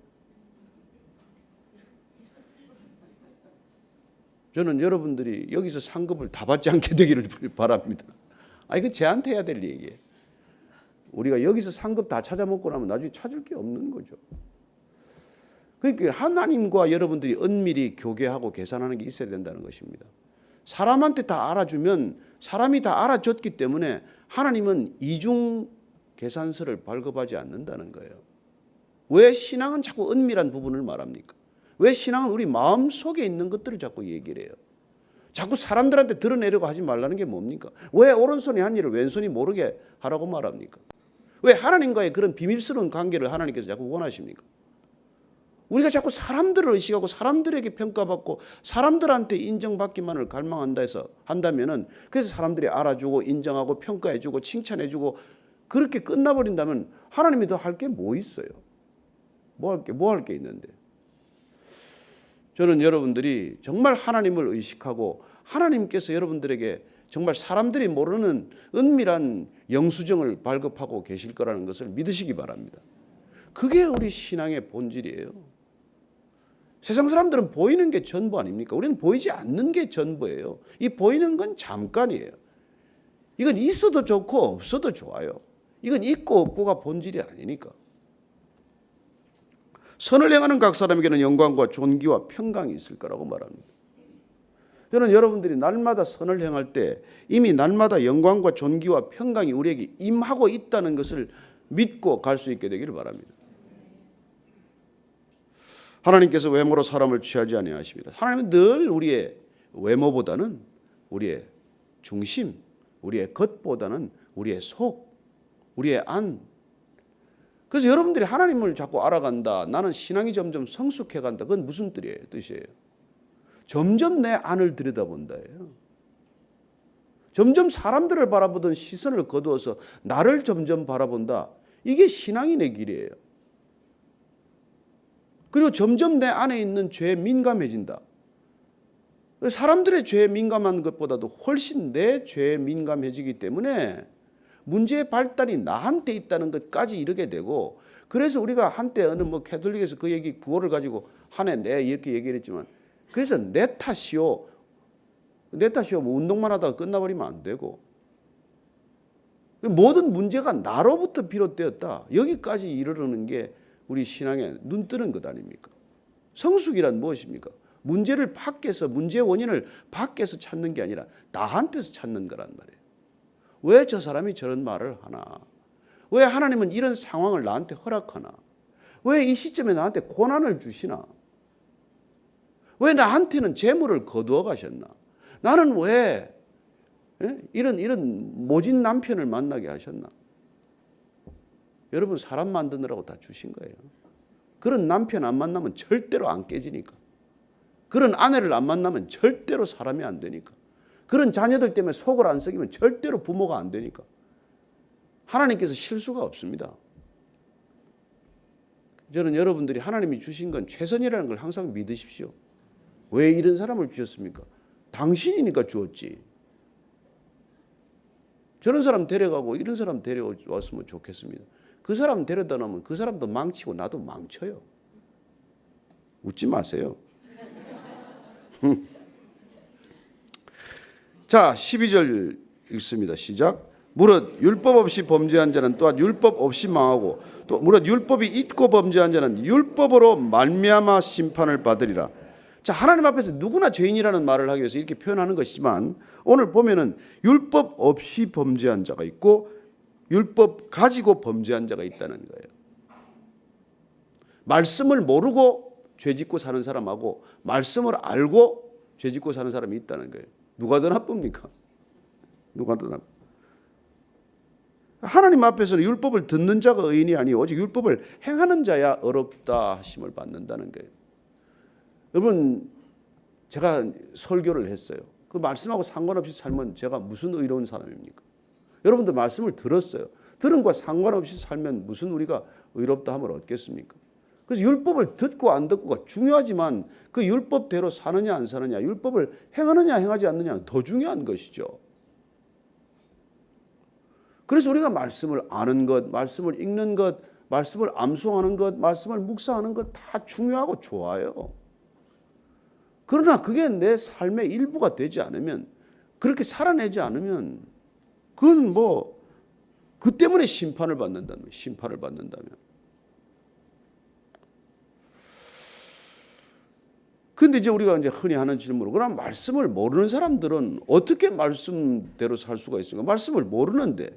저는 여러분들이 여기서 상급을 다 받지 않게 되기를 바랍니다. 이거 제한테 해야 될 얘기예요. 우리가 여기서 상급 다 찾아먹고 나면 나중에 찾을 게 없는 거죠. 그러니까 하나님과 여러분들이 은밀히 교계하고 계산하는 게 있어야 된다는 것입니다. 사람한테 다 알아주면 사람이 다 알아줬기 때문에 하나님은 이중 계산서를 발급하지 않는다는 거예요. 왜 신앙은 자꾸 은밀한 부분을 말합니까? 왜 신앙은 우리 마음속에 있는 것들을 자꾸 얘기를 해요? 자꾸 사람들한테 드러내려고 하지 말라는 게 뭡니까? 왜 오른손이 한 일을 왼손이 모르게 하라고 말합니까? 왜 하나님과의 그런 비밀스러운 관계를 하나님께서 자꾸 원하십니까? 우리가 자꾸 사람들을 의식하고 사람들에게 평가받고 사람들한테 인정받기만을 갈망한다 해서 한다면은, 그래서 사람들이 알아주고 인정하고 평가해주고 칭찬해주고 그렇게 끝나버린다면 하나님이 더 할 게 뭐 있어요? 뭐 할 게 있는데. 저는 여러분들이 정말 하나님을 의식하고 하나님께서 여러분들에게 정말 사람들이 모르는 은밀한 영수증을 발급하고 계실 거라는 것을 믿으시기 바랍니다. 그게 우리 신앙의 본질이에요. 세상 사람들은 보이는 게 전부 아닙니까? 우리는 보이지 않는 게 전부예요. 이 보이는 건 잠깐이에요. 이건 있어도 좋고 없어도 좋아요. 이건 있고 없고가 본질이 아니니까. 선을 행하는 각 사람에게는 영광과 존귀와 평강이 있을 거라고 말합니다. 저는 여러분들이 날마다 선을 행할 때 이미 날마다 영광과 존귀와 평강이 우리에게 임하고 있다는 것을 믿고 갈 수 있게 되기를 바랍니다. 하나님께서 외모로 사람을 취하지 아니하십니다. 하나님은 늘 우리의 외모보다는 우리의 중심, 우리의 겉보다는 우리의 속, 우리의 안. 그래서 여러분들이 하나님을 자꾸 알아간다. 나는 신앙이 점점 성숙해간다. 그건 무슨 뜻이에요? 점점 내 안을 들여다본다예요. 점점 사람들을 바라보던 시선을 거두어서 나를 점점 바라본다. 이게 신앙인의 길이에요. 그리고 점점 내 안에 있는 죄에 민감해진다. 사람들의 죄에 민감한 것보다도 훨씬 내 죄에 민감해지기 때문에 문제의 발달이 나한테 있다는 것까지 이르게 되고, 그래서 우리가 한때 어느 캐톨릭에서 그 얘기 구호를 가지고 한해 내 이렇게 얘기를 했지만, 그래서 내 탓이요 운동만 하다가 끝나버리면 안 되고, 모든 문제가 나로부터 비롯되었다. 여기까지 이르르는 게 우리 신앙에 눈 뜨는 것 아닙니까? 성숙이란 무엇입니까? 문제를 밖에서, 문제의 원인을 밖에서 찾는 게 아니라 나한테서 찾는 거란 말이에요. 왜 저 사람이 저런 말을 하나? 왜 하나님은 이런 상황을 나한테 허락하나? 왜 이 시점에 나한테 고난을 주시나? 왜 나한테는 재물을 거두어 가셨나? 나는 왜 이런 모진 남편을 만나게 하셨나? 여러분, 사람 만드느라고 다 주신 거예요. 그런 남편 안 만나면 절대로 안 깨지니까. 그런 아내를 안 만나면 절대로 사람이 안 되니까. 그런 자녀들 때문에 속을 안 썩이면 절대로 부모가 안 되니까. 하나님께서 실수가 없습니다. 저는 여러분들이 하나님이 주신 건 최선이라는 걸 항상 믿으십시오. 왜 이런 사람을 주셨습니까? 당신이니까 주었지. 저런 사람 데려가고 이런 사람 데려왔으면 좋겠습니다. 그 사람 데려다 놓으면 그 사람도 망치고 나도 망쳐요. 웃지 마세요. 자, 12절 읽습니다. 시작. 무릇 율법 없이 범죄한 자는 또한 율법 없이 망하고, 또 무릇 율법이 있고 범죄한 자는 율법으로 말미암아 심판을 받으리라. 자, 하나님 앞에서 누구나 죄인이라는 말을 하기 위해서 이렇게 표현하는 것이지만, 오늘 보면은 율법 없이 범죄한 자가 있고 율법 가지고 범죄한 자가 있다는 거예요. 말씀을 모르고 죄짓고 사는 사람하고 말씀을 알고 죄짓고 사는 사람이 있다는 거예요. 누가 더 나쁩니까? 누가 더 나쁩니까? 하나님 앞에서는 율법을 듣는 자가 의인이 아니요 오직 율법을 행하는 자야 의롭다 하심을 받는다는 거예요. 여러분, 제가 설교를 했어요. 그 말씀하고 상관없이 살면 제가 무슨 의로운 사람입니까? 여러분들 말씀을 들었어요. 들은 것과 상관없이 살면 무슨 우리가 의롭다 함을 얻겠습니까? 그래서 율법을 듣고 안 듣고가 중요하지만 그 율법대로 사느냐 안 사느냐, 율법을 행하느냐 행하지 않느냐 더 중요한 것이죠. 그래서 우리가 말씀을 아는 것, 말씀을 읽는 것, 말씀을 암송하는 것, 말씀을 묵상하는 것 다 중요하고 좋아요. 그러나 그게 내 삶의 일부가 되지 않으면, 그렇게 살아내지 않으면 그건 그 때문에 심판을 받는다면, 심판을 받는다면. 근데 이제 우리가 이제 흔히 하는 질문으로, 그럼 말씀을 모르는 사람들은 어떻게 말씀대로 살 수가 있습니까? 말씀을 모르는데,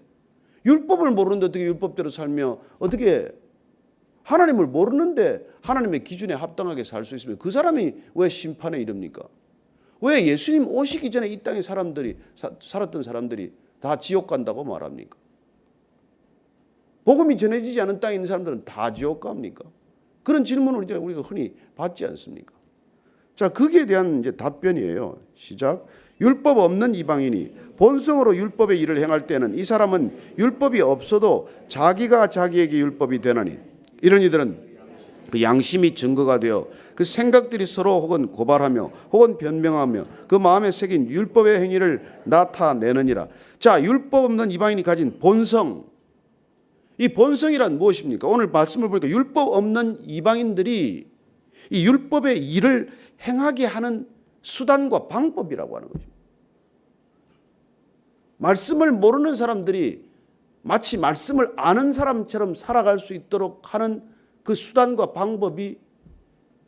율법을 모르는데 어떻게 율법대로 살며, 어떻게 하나님을 모르는데 하나님의 기준에 합당하게 살 수 있으면 그 사람이 왜 심판에 이릅니까? 왜 예수님 오시기 전에 이 땅에 살았던 사람들이 다 지옥 간다고 말합니까? 복음이 전해지지 않은 땅에 있는 사람들은 다 지옥 갑니까? 그런 질문을 이제 우리가 흔히 받지 않습니까? 자, 거기에 대한 이제 답변이에요. 시작. 율법 없는 이방인이 본성으로 율법의 일을 행할 때는 이 사람은 율법이 없어도 자기가 자기에게 율법이 되나니, 이런 이들은 그 양심이 증거가 되어 그 생각들이 서로 혹은 고발하며 혹은 변명하며 그 마음에 새긴 율법의 행위를 나타내느니라. 자, 율법 없는 이방인이 가진 본성, 이 본성이란 무엇입니까? 오늘 말씀을 보니까 율법 없는 이방인들이 이 율법의 일을 행하게 하는 수단과 방법이라고 하는 거죠. 말씀을 모르는 사람들이 마치 말씀을 아는 사람처럼 살아갈 수 있도록 하는 그 수단과 방법이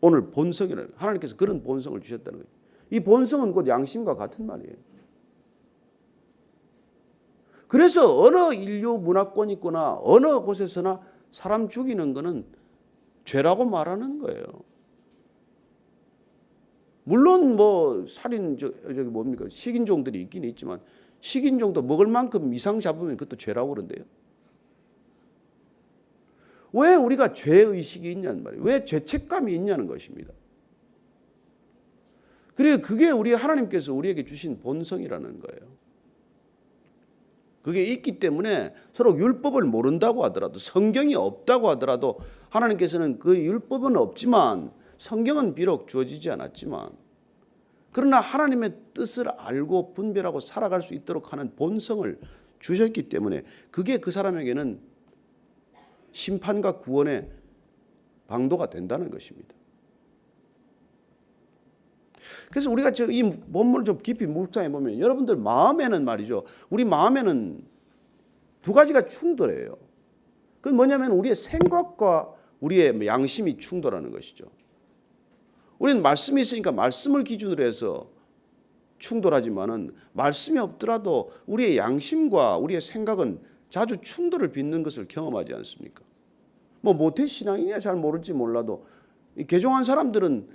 오늘 본성이라는, 하나님께서 그런 본성을 주셨다는 거예요. 이 본성은 곧 양심과 같은 말이에요. 그래서 어느 인류 문화권이 있거나 어느 곳에서나 사람 죽이는 것은 죄라고 말하는 거예요. 물론 뭐 살인 저기 뭡니까 식인종들이 있긴 있지만 식인종도 먹을 만큼 이상 잡으면 그것도 죄라고 그런대요. 왜 우리가 죄의식이 있냐는 말이에요. 왜 죄책감이 있냐는 것입니다. 그리고 그게 우리 하나님께서 우리에게 주신 본성이라는 거예요. 그게 있기 때문에 서로 율법을 모른다고 하더라도 성경이 없다고 하더라도 하나님께서는 그 율법은 없지만 성경은 비록 주어지지 않았지만 그러나 하나님의 뜻을 알고 분별하고 살아갈 수 있도록 하는 본성을 주셨기 때문에 그게 그 사람에게는 심판과 구원의 방도가 된다는 것입니다. 그래서 우리가 이 본문을 좀 깊이 묵상해 보면 여러분들 마음에는 말이죠. 우리 마음에는 두 가지가 충돌해요. 그건 뭐냐면 우리의 생각과 우리의 양심이 충돌하는 것이죠. 우리는 말씀이 있으니까 말씀을 기준으로 해서 충돌하지만은 말씀이 없더라도 우리의 양심과 우리의 생각은 자주 충돌을 빚는 것을 경험하지 않습니까? 뭐 모태 신앙이냐 잘 모를지 몰라도 개종한 사람들은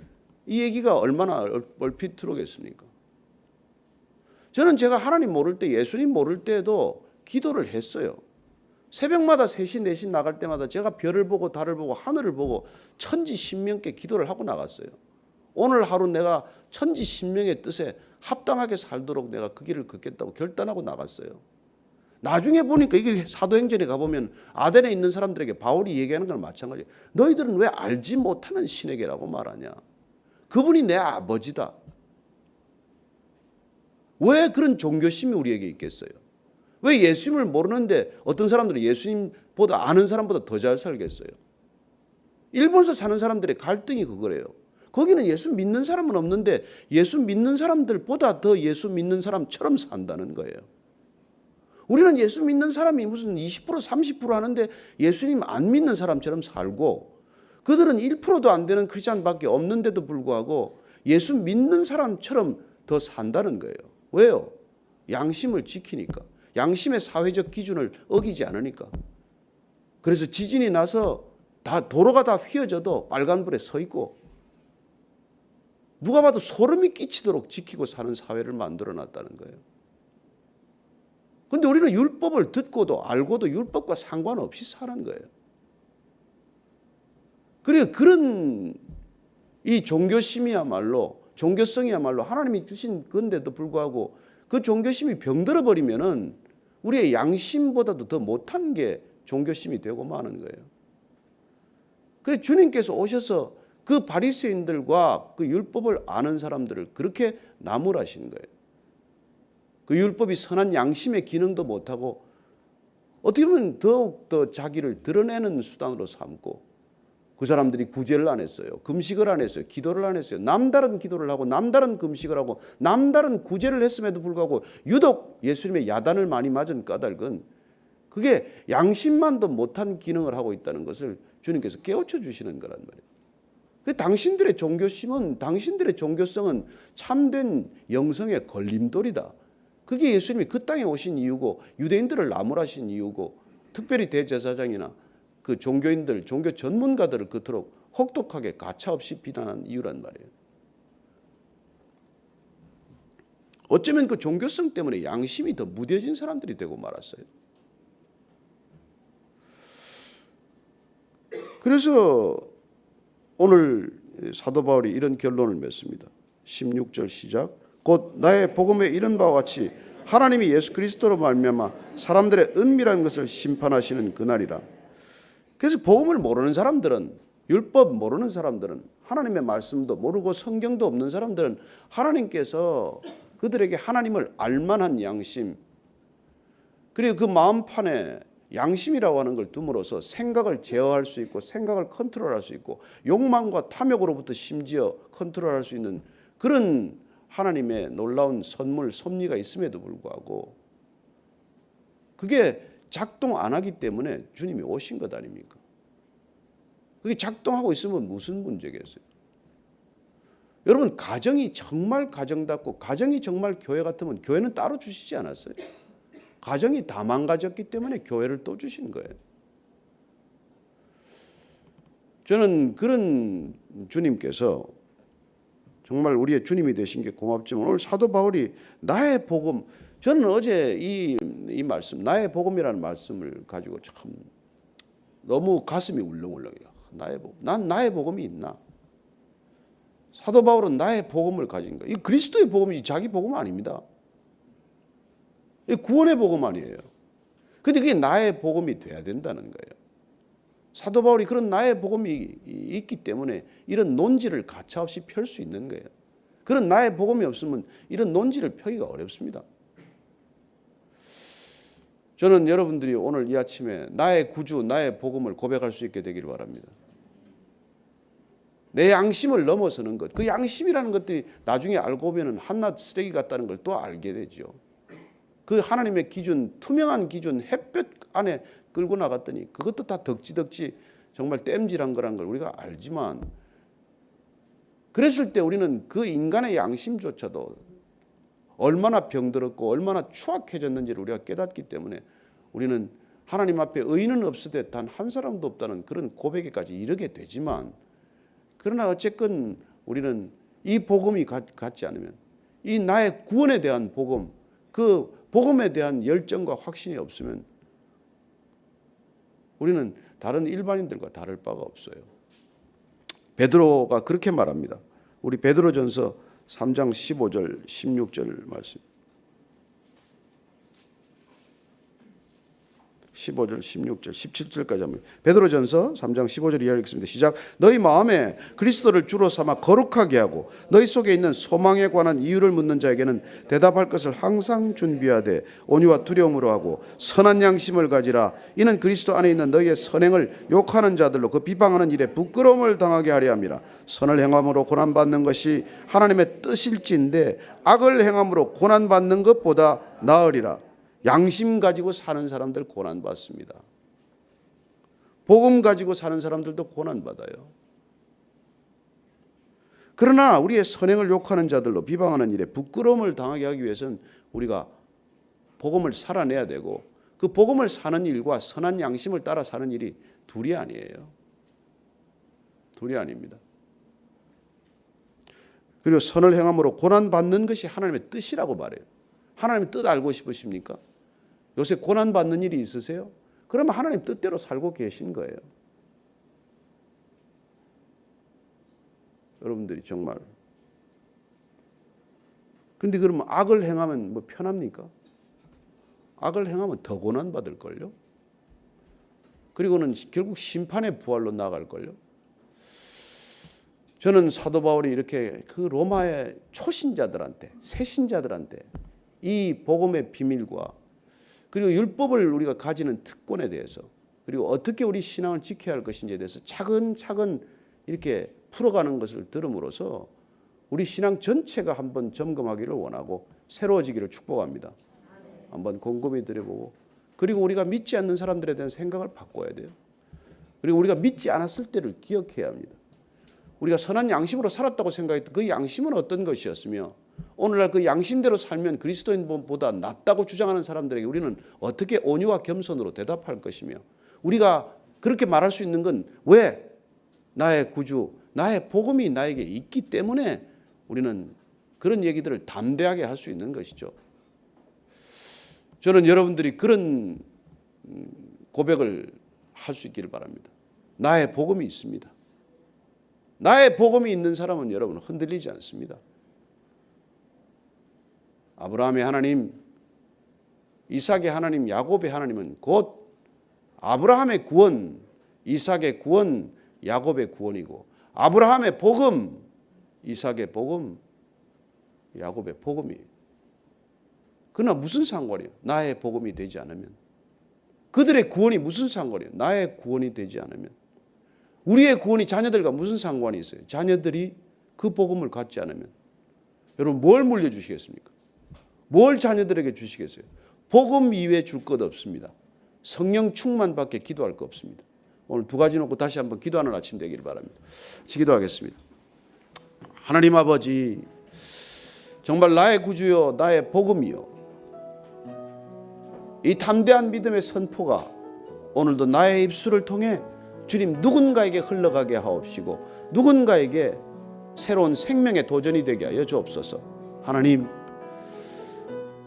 이 얘기가 얼마나 얼핏 들어오겠습니까? 저는 제가 하나님 모를 때 예수님 모를 때도 기도를 했어요. 새벽마다 3시, 4시 나갈 때마다 제가 별을 보고 달을 보고 하늘을 보고 천지신명께 기도를 하고 나갔어요. 오늘 하루 내가 천지신명의 뜻에 합당하게 살도록 내가 그 길을 걷겠다고 결단하고 나갔어요. 나중에 보니까 이게 사도행전에 가보면 아덴에 있는 사람들에게 바울이 얘기하는 거랑 마찬가지예요. 너희들은 왜 알지 못하는 신에게라고 말하냐. 그분이 내 아버지다. 왜 그런 종교심이 우리에게 있겠어요? 왜 예수님을 모르는데 어떤 사람들은 예수님보다 아는 사람보다 더 잘 살겠어요? 일본에서 사는 사람들의 갈등이 그거래요. 거기는 예수 믿는 사람은 없는데 예수 믿는 사람들보다 더 예수 믿는 사람처럼 산다는 거예요. 우리는 예수 믿는 사람이 무슨 20% 30% 하는데 예수님 안 믿는 사람처럼 살고 그들은 1%도 안 되는 크리스찬밖에 없는데도 불구하고 예수 믿는 사람처럼 더 산다는 거예요. 왜요? 양심을 지키니까. 양심의 사회적 기준을 어기지 않으니까. 그래서 지진이 나서 다 도로가 다 휘어져도 빨간불에 서 있고 누가 봐도 소름이 끼치도록 지키고 사는 사회를 만들어 놨다는 거예요. 그런데 우리는 율법을 듣고도 알고도 율법과 상관없이 사는 거예요. 그리고 그런 이 종교심이야말로 종교성이야말로 하나님이 주신 건데도 불구하고 그 종교심이 병들어 버리면은 우리의 양심보다도 더 못한 게 종교심이 되고 마는 거예요. 그래서 주님께서 오셔서 그 바리새인들과 그 율법을 아는 사람들을 그렇게 나무라신 거예요. 그 율법이 선한 양심의 기능도 못하고 어떻게 보면 더욱 더 자기를 드러내는 수단으로 삼고 그 사람들이 구제를 안 했어요. 금식을 안 했어요. 기도를 안 했어요. 남다른 기도를 하고 남다른 금식을 하고 남다른 구제를 했음에도 불구하고 유독 예수님의 야단을 많이 맞은 까닭은 그게 양심만도 못한 기능을 하고 있다는 것을 주님께서 깨우쳐 주시는 거란 말이에요. 당신들의 종교심은 당신들의 종교성은 참된 영성의 걸림돌이다. 그게 예수님이 그 땅에 오신 이유고 유대인들을 나무라신 이유고 특별히 대제사장이나 그 종교인들, 종교 전문가들을 그토록 혹독하게 가차없이 비난한 이유란 말이에요. 어쩌면 그 종교성 때문에 양심이 더 무뎌진 사람들이 되고 말았어요. 그래서 오늘 사도 바울이 이런 결론을 맺습니다. 16절 시작. 곧 나의 복음에 이른 바와 같이 하나님이 예수 그리스도로 말미암아 사람들의 은밀한 것을 심판하시는 그날이라. 그래서 복음을 모르는 사람들은 율법 모르는 사람들은 하나님의 말씀도 모르고 성경도 없는 사람들은 하나님께서 그들에게 하나님을 알만한 양심 그리고 그 마음판에 양심이라고 하는 걸 둠으로써 생각을 제어할 수 있고 생각을 컨트롤할 수 있고 욕망과 탐욕으로부터 심지어 컨트롤할 수 있는 그런 하나님의 놀라운 선물, 섭리가 있음에도 불구하고 그게 작동 안 하기 때문에 주님이 오신 것 아닙니까? 그게 작동하고 있으면 무슨 문제겠어요? 여러분, 가정이 정말 가정답고 가정이 정말 교회 같으면 교회는 따로 주시지 않았어요? 가정이 다 망가졌기 때문에 교회를 또 주신 거예요. 저는 그런 주님께서 정말 우리의 주님이 되신 게 고맙지만 오늘 사도 바울이 나의 복음, 저는 어제 이 말씀, 나의 복음이라는 말씀을 가지고 참 너무 가슴이 울렁울렁해요. 나의 복음, 난 나의 복음이 있나? 사도 바울은 나의 복음을 가진 거예요. 이 그리스도의 복음이지 자기 복음 아닙니다. 이 구원의 복음 아니에요. 근데 그게 나의 복음이 돼야 된다는 거예요. 사도 바울이 그런 나의 복음이 있기 때문에 이런 논지를 가차없이 펼 수 있는 거예요. 그런 나의 복음이 없으면 이런 논지를 펴기가 어렵습니다. 저는 여러분들이 오늘 이 아침에 나의 구주, 나의 복음을 고백할 수 있게 되기를 바랍니다. 내 양심을 넘어서는 것, 그 양심이라는 것들이 나중에 알고 보면 한낱 쓰레기 같다는 걸 또 알게 되죠. 그 하나님의 기준, 투명한 기준, 햇볕 안에 끌고 나갔더니 그것도 다 덕지덕지 정말 땜질한 거란 걸 우리가 알지만 그랬을 때 우리는 그 인간의 양심조차도 얼마나 병들었고 얼마나 추악해졌는지를 우리가 깨닫기 때문에 우리는 하나님 앞에 의인은 없으되 단 한 사람도 없다는 그런 고백에까지 이르게 되지만 그러나 어쨌건 우리는 이 복음이 갖지 않으면 이 나의 구원에 대한 복음, 그 복음에 대한 열정과 확신이 없으면 우리는 다른 일반인들과 다를 바가 없어요. 베드로가 그렇게 말합니다. 우리 베드로전서 3장 15절 16절 말씀. 15절, 16절, 17절까지 합니다. 베드로전서 3장 15절 이하 읽겠습니다. 시작. 너희 마음에 그리스도를 주로 삼아 거룩하게 하고 너희 속에 있는 소망에 관한 이유를 묻는 자에게는 대답할 것을 항상 준비하되 온유와 두려움으로 하고 선한 양심을 가지라. 이는 그리스도 안에 있는 너희의 선행을 욕하는 자들로 그 비방하는 일에 부끄러움을 당하게 하려 함이라. 선을 행함으로 고난받는 것이 하나님의 뜻일진데 악을 행함으로 고난받는 것보다 나으리라. 양심 가지고 사는 사람들 고난받습니다. 복음 가지고 사는 사람들도 고난받아요. 그러나 우리의 선행을 욕하는 자들로 비방하는 일에 부끄러움을 당하게 하기 위해서는 우리가 복음을 살아내야 되고 그 복음을 사는 일과 선한 양심을 따라 사는 일이 둘이 아니에요. 둘이 아닙니다. 그리고 선을 행함으로 고난받는 것이 하나님의 뜻이라고 말해요. 하나님의 뜻 알고 싶으십니까? 요새 고난받는 일이 있으세요? 그러면 하나님 뜻대로 살고 계신 거예요. 여러분들이 정말. 그런데 그러면 악을 행하면 뭐 편합니까? 악을 행하면 더 고난받을걸요? 그리고는 결국 심판의 부활로 나갈걸요? 저는 사도 바울이 이렇게 그 로마의 초신자들한테, 새신자들한테 이 복음의 비밀과 그리고 율법을 우리가 가지는 특권에 대해서 그리고 어떻게 우리 신앙을 지켜야 할 것인지에 대해서 차근차근 이렇게 풀어가는 것을 들음으로써 우리 신앙 전체가 한번 점검하기를 원하고 새로워지기를 축복합니다. 한번 곰곰이 들여보고 그리고 우리가 믿지 않는 사람들에 대한 생각을 바꿔야 돼요. 그리고 우리가 믿지 않았을 때를 기억해야 합니다. 우리가 선한 양심으로 살았다고 생각했던 그 양심은 어떤 것이었으며 오늘날 그 양심대로 살면 그리스도인보다 낫다고 주장하는 사람들에게 우리는 어떻게 온유와 겸손으로 대답할 것이며 우리가 그렇게 말할 수 있는 건 왜? 나의 구주, 나의 복음이 나에게 있기 때문에 우리는 그런 얘기들을 담대하게 할 수 있는 것이죠. 저는 여러분들이 그런 고백을 할 수 있기를 바랍니다. 나의 복음이 있습니다. 나의 복음이 있는 사람은 여러분 흔들리지 않습니다. 아브라함의 하나님, 이삭의 하나님, 야곱의 하나님은 곧 아브라함의 구원, 이삭의 구원, 야곱의 구원이고 아브라함의 복음, 이삭의 복음, 야곱의 복음이에요. 그러나 무슨 상관이에요? 나의 복음이 되지 않으면. 그들의 구원이 무슨 상관이에요? 나의 구원이 되지 않으면. 우리의 구원이 자녀들과 무슨 상관이 있어요? 자녀들이 그 복음을 갖지 않으면. 여러분 뭘 물려주시겠습니까? 뭘 자녀들에게 주시겠어요? 복음 이외에 줄 것 없습니다. 성령 충만밖에 기도할 거 없습니다. 오늘 두 가지 놓고 다시 한번 기도하는 아침 되기를 바랍니다. 같이 기도하겠습니다. 하나님 아버지, 정말 나의 구주요 나의 복음이요, 이 담대한 믿음의 선포가 오늘도 나의 입술을 통해 주님 누군가에게 흘러가게 하옵시고 누군가에게 새로운 생명의 도전이 되게 하여 주옵소서. 하나님,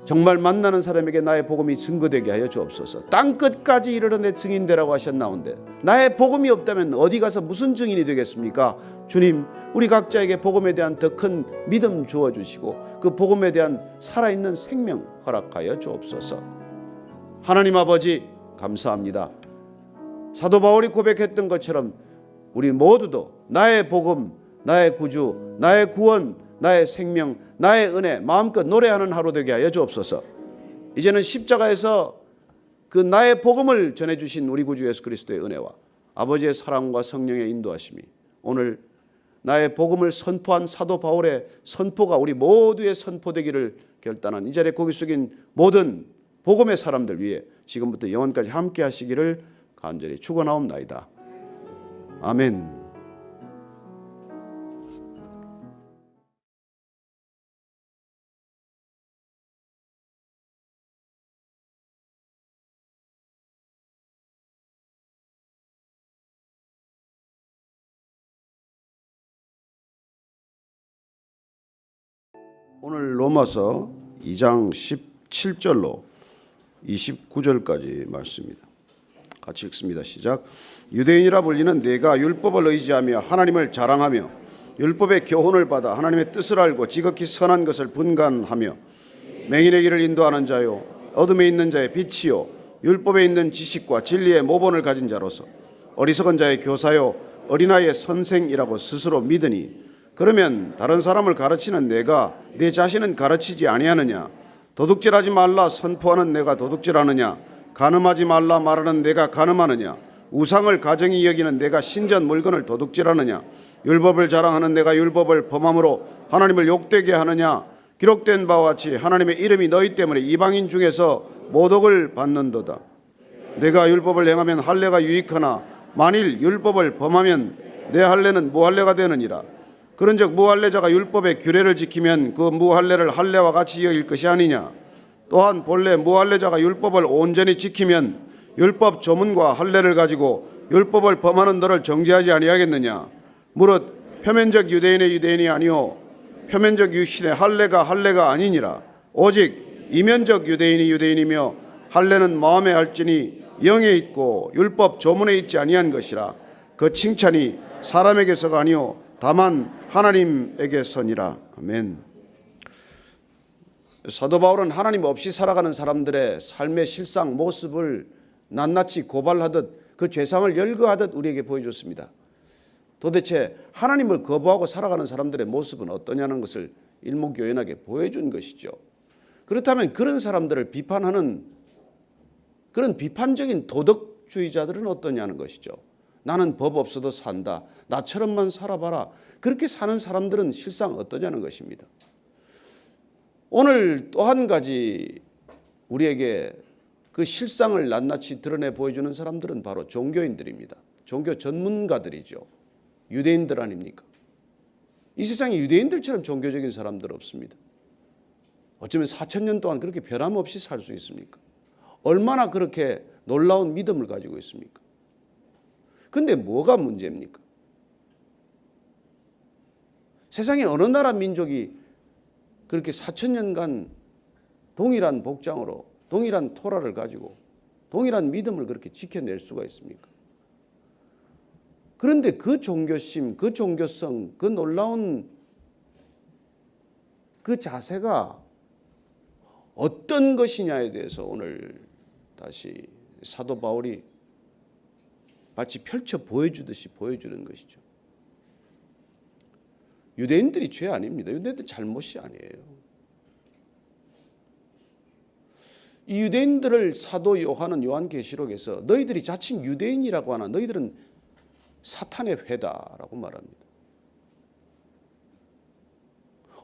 정말 만나는 사람에게 나의 복음이 증거되게 하여 주옵소서. 땅끝까지 이르러 내 증인되라고 하셨나온데 나의 복음이 없다면 어디 가서 무슨 증인이 되겠습니까? 주님, 우리 각자에게 복음에 대한 더 큰 믿음 주어주시고 그 복음에 대한 살아있는 생명 허락하여 주옵소서. 하나님 아버지, 감사합니다. 사도 바울이 고백했던 것처럼 우리 모두도 나의 복음, 나의 구주, 나의 구원, 나의 생명, 나의 은혜 마음껏 노래하는 하루 되게 하여 주옵소서. 이제는 십자가에서 그 나의 복음을 전해주신 우리 구주 예수 그리스도의 은혜와 아버지의 사랑과 성령의 인도하심이 오늘 나의 복음을 선포한 사도 바울의 선포가 우리 모두의 선포되기를 결단한 이 자리에 고개 숙인 모든 복음의 사람들 위해 지금부터 영원까지 함께 하시기를 간절히 축원하옵나이다. 아멘. 오늘 로마서 2장 17절로 29절까지 말씀입니다. 같이 읽습니다. 시작. 유대인이라 불리는 내가 율법을 의지하며 하나님을 자랑하며 율법의 교훈을 받아 하나님의 뜻을 알고 지극히 선한 것을 분간하며 맹인의 길을 인도하는 자요 어둠에 있는 자의 빛이요 율법에 있는 지식과 진리의 모본을 가진 자로서 어리석은 자의 교사요 어린아이의 선생이라고 스스로 믿으니 그러면 다른 사람을 가르치는 내가 내 자신은 가르치지 아니하느냐? 도둑질하지 말라 선포하는 내가 도둑질하느냐? 간음하지 말라 말하는 내가 간음하느냐? 우상을 가정히 여기는 내가 신전 물건을 도둑질하느냐? 율법을 자랑하는 내가 율법을 범함으로 하나님을 욕되게 하느냐? 기록된 바와 같이 하나님의 이름이 너희 때문에 이방인 중에서 모독을 받는도다. 내가 율법을 행하면 할례가 유익하나 만일 율법을 범하면 내 할례는 무할례가 되느니라. 그런즉 무할례자가 율법의 규례를 지키면 그 무할례를 할례와 같이 여길 것이 아니냐. 또한 본래 무할례자가 율법을 온전히 지키면 율법 조문과 할례를 가지고 율법을 범하는 너를 정죄하지 아니하겠느냐. 무릇 표면적 유대인의 유대인이 아니요 표면적 유신의 할례가 아니니라. 오직 이면적 유대인이 유대인이며 할례는 마음에 할지니 영에 있고 율법 조문에 있지 아니한 것이라. 그 칭찬이 사람에게서가 아니요 다만 하나님에게서니라. 아멘. 사도 바울은 하나님 없이 살아가는 사람들의 삶의 실상 모습을 낱낱이 고발하듯 그 죄상을 열거하듯 우리에게 보여줬습니다. 도대체 하나님을 거부하고 살아가는 사람들의 모습은 어떠냐는 것을 일목요연하게 보여준 것이죠. 그렇다면 그런 사람들을 비판하는 그런 비판적인 도덕주의자들은 어떠냐는 것이죠. 나는 법 없어도 산다. 나처럼만 살아봐라. 그렇게 사는 사람들은 실상 어떠냐는 것입니다. 오늘 또 한 가지 우리에게 그 실상을 낱낱이 드러내 보여주는 사람들은 바로 종교인들입니다. 종교 전문가들이죠. 유대인들 아닙니까? 이 세상에 유대인들처럼 종교적인 사람들 없습니다. 어쩌면 4,000년 동안 그렇게 변함없이 살 수 있습니까? 얼마나 그렇게 놀라운 믿음을 가지고 있습니까? 근데 뭐가 문제입니까? 세상에 어느 나라 민족이 그렇게 4,000년간 동일한 복장으로 동일한 토라를 가지고 동일한 믿음을 그렇게 지켜낼 수가 있습니까? 그런데 그 종교심, 그 종교성, 그 놀라운 그 자세가 어떤 것이냐에 대해서 오늘 다시 사도 바울이 마치 펼쳐 보여주듯이 보여주는 것이죠. 유대인들이 죄 아닙니다. 유대인들 잘못이 아니에요. 이 유대인들을 사도 요한은 요한계시록에서 너희들이 자칭 유대인이라고 하나 너희들은 사탄의 회다라고 말합니다.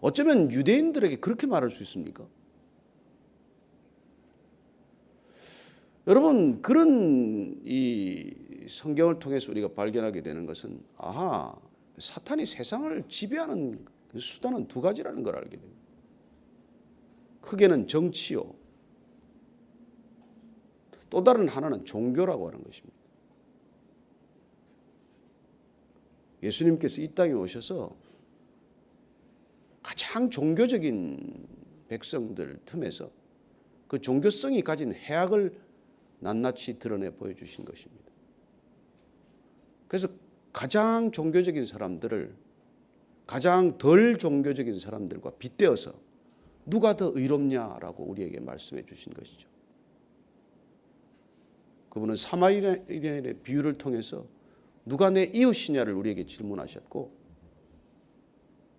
어쩌면 유대인들에게 그렇게 말할 수 있습니까? 여러분, 그런 이 성경을 통해서 우리가 발견하게 되는 것은 아하, 사탄이 세상을 지배하는 수단은 두 가지라는 걸 알게 됩니다. 크게는 정치요, 또 다른 하나는 종교라고 하는 것입니다. 예수님께서 이 땅에 오셔서 가장 종교적인 백성들 틈에서 그 종교성이 가진 해악을 낱낱이 드러내 보여주신 것입니다. 그래서 가장 종교적인 사람들을 가장 덜 종교적인 사람들과 빗대어서 누가 더 의롭냐라고 우리에게 말씀해 주신 것이죠. 그분은 사마리아인의 비유를 통해서 누가 내 이웃이냐를 우리에게 질문하셨고,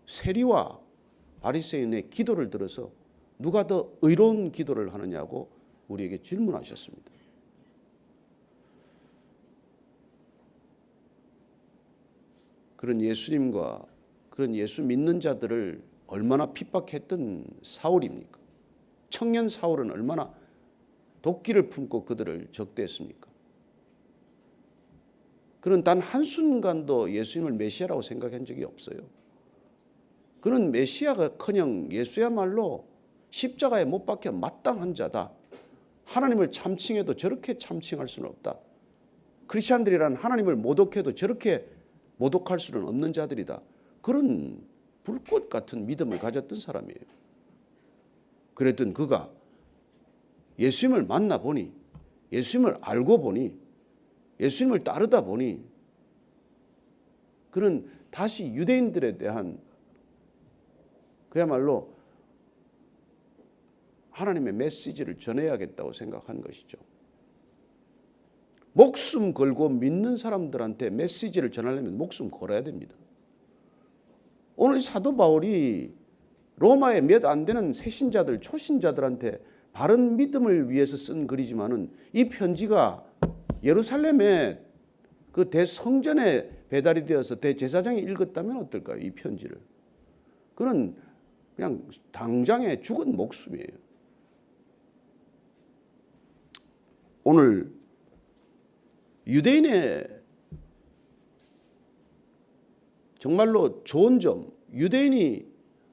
세리와 바리새인의 기도를 들어서 누가 더 의로운 기도를 하느냐고 우리에게 질문하셨습니다. 그런 예수님과 그런 예수 믿는 자들을 얼마나 핍박했던 사울입니까? 청년 사울은 얼마나 도끼를 품고 그들을 적대했습니까? 그는 단 한순간도 예수님을 메시아라고 생각한 적이 없어요. 그는 메시아가커녕 예수야말로 십자가에 못 박혀 마땅한 자다. 하나님을 참칭해도 저렇게 참칭할 수는 없다. 크리스찬들이란 하나님을 모독해도 저렇게 모독할 수는 없는 자들이다. 그런 불꽃 같은 믿음을 가졌던 사람이에요. 그랬던 그가 예수님을 만나보니, 예수님을 알고 보니, 예수님을 따르다 보니 그는 다시 유대인들에 대한 그야말로 하나님의 메시지를 전해야겠다고 생각한 것이죠. 목숨 걸고 믿는 사람들한테 메시지를 전하려면 목숨 걸어야 됩니다. 오늘 사도 바울이 로마의 몇 안 되는 새신자들, 초신자들한테 바른 믿음을 위해서 쓴 글이지만은 이 편지가 예루살렘의 그 대성전에 배달이 되어서 대제사장이 읽었다면 어떨까요? 이 편지를. 그는 그냥 당장에 죽은 목숨이에요. 오늘 유대인의 정말로 좋은 점, 유대인이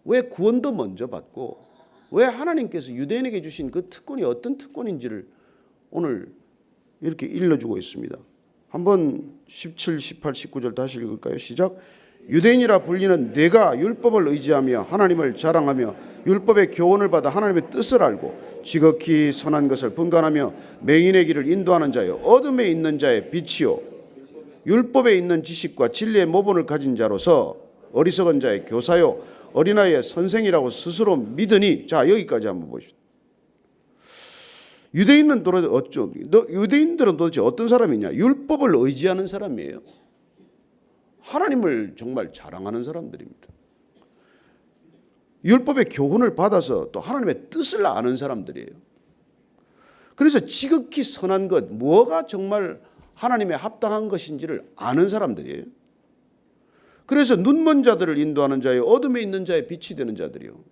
왜 구원도 먼저 받고 왜 하나님께서 유대인에게 주신 그 특권이 어떤 특권인지를 오늘 이렇게 일러주고 있습니다. 한번 17, 18, 19절 다시 읽을까요? 시작. 유대인이라 불리는 내가 율법을 의지하며 하나님을 자랑하며 율법의 교훈을 받아 하나님의 뜻을 알고 지극히 선한 것을 분간하며 맹인의 길을 인도하는 자요 어둠에 있는 자의 빛이요 율법에 있는 지식과 진리의 모본을 가진 자로서 어리석은 자의 교사요 어린아이의 선생이라고 스스로 믿으니. 자, 여기까지 한번 보시죠. 유대인들은 도대체 어떤 사람이냐? 율법을 의지하는 사람이에요. 하나님을 정말 자랑하는 사람들입니다. 율법의 교훈을 받아서 또 하나님의 뜻을 아는 사람들이에요. 그래서 지극히 선한 것, 뭐가 정말 하나님의 합당한 것인지를 아는 사람들이에요. 그래서 눈먼 자들을 인도하는 자요 어둠에 있는 자의 빛이 되는 자들이요.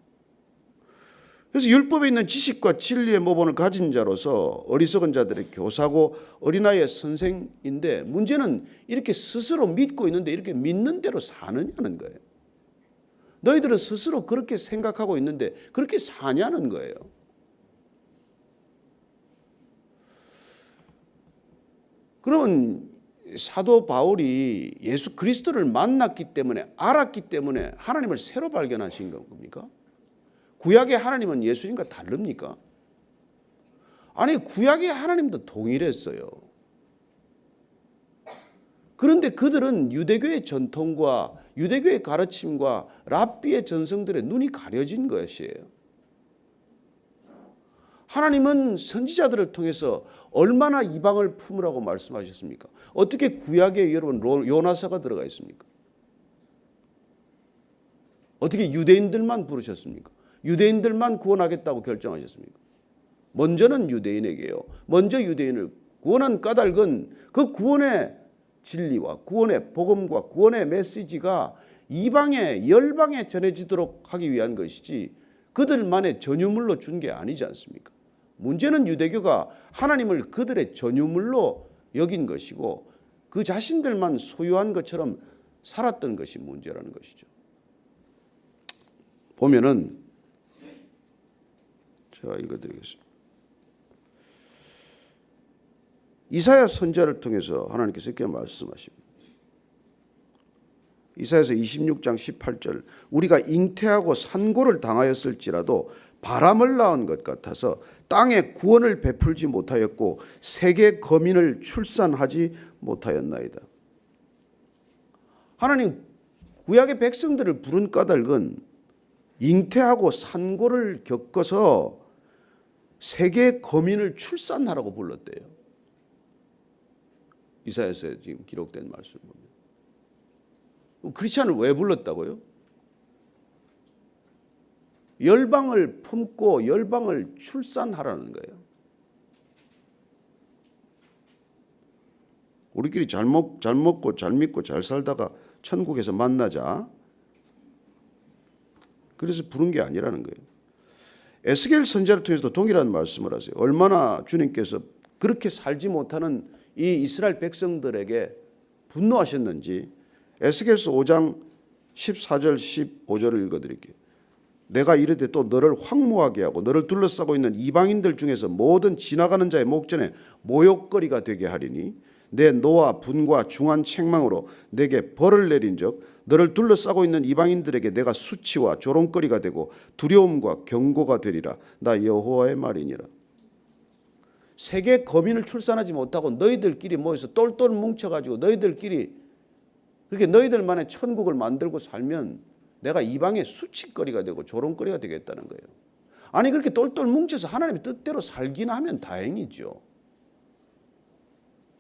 그래서 율법에 있는 지식과 진리의 모본을 가진 자로서 어리석은 자들의 교사고 어린아이의 선생인데, 문제는 이렇게 스스로 믿고 있는데 이렇게 믿는 대로 사느냐는 거예요. 너희들은 스스로 그렇게 생각하고 있는데 그렇게 사냐는 거예요. 그러면 사도 바울이 예수 그리스도를 만났기 때문에, 알았기 때문에 하나님을 새로 발견하신 겁니까? 구약의 하나님은 예수님과 다릅니까? 아니, 구약의 하나님도 동일했어요. 그런데 그들은 유대교의 전통과 유대교의 가르침과 랍비의 전성들의 눈이 가려진 것이에요. 하나님은 선지자들을 통해서 얼마나 이방을 품으라고 말씀하셨습니까? 어떻게 구약에 여러분 요나서가 들어가 있습니까? 어떻게 유대인들만 부르셨습니까? 유대인들만 구원하겠다고 결정하셨습니까? 먼저는 유대인에게요. 먼저 유대인을 구원한 까닭은 그 구원의 진리와 구원의 복음과 구원의 메시지가 이방에 열방에 전해지도록 하기 위한 것이지 그들만의 전유물로 준 게 아니지 않습니까? 문제는 유대교가 하나님을 그들의 전유물로 여긴 것이고 그 자신들만 소유한 것처럼 살았던 것이 문제라는 것이죠. 보면은 제가 읽어드리겠습니다. 이사야 선지자를 통해서 하나님께서 이렇게 말씀하십니다. 이사야서 26장 18절 우리가 잉태하고 산고를 당하였을지라도 바람을 낳은 것 같아서 땅에 구원을 베풀지 못하였고 세계 거민을 출산하지 못하였나이다. 하나님 구약의 백성들을 부른 까닭은 잉태하고 산고를 겪어서 세계 거민을 출산하라고 불렀대요. 이사야서에 지금 기록된 말씀을 보면. 크리스찬을 왜 불렀다고요? 열방을 품고 열방을 출산하라는 거예요. 우리끼리 잘 먹고 잘 믿고 잘 살다가 천국에서 만나자. 그래서 부른 게 아니라는 거예요. 에스겔 선지자를 통해서도 동일한 말씀을 하세요. 얼마나 주님께서 그렇게 살지 못하는 이 이스라엘 백성들에게 분노하셨는지 에스겔서 5장 14절 15절을 읽어드릴게요. 내가 이르되 또 너를 황무하게 하고 너를 둘러싸고 있는 이방인들 중에서 모든 지나가는 자의 목전에 모욕거리가 되게 하리니 내 노와 분과 중한 책망으로 내게 벌을 내린즉 너를 둘러싸고 있는 이방인들에게 내가 수치와 조롱거리가 되고 두려움과 경고가 되리라. 나 여호와의 말이니라. 세계 거민을 출산하지 못하고 너희들끼리 모여서 똘똘 뭉쳐가지고 너희들끼리 그렇게 너희들만의 천국을 만들고 살면 내가 이방의 수치거리가 되고 조롱거리가 되겠다는 거예요. 아니 그렇게 똘똘 뭉쳐서 하나님의 뜻대로 살기나 하면 다행이죠.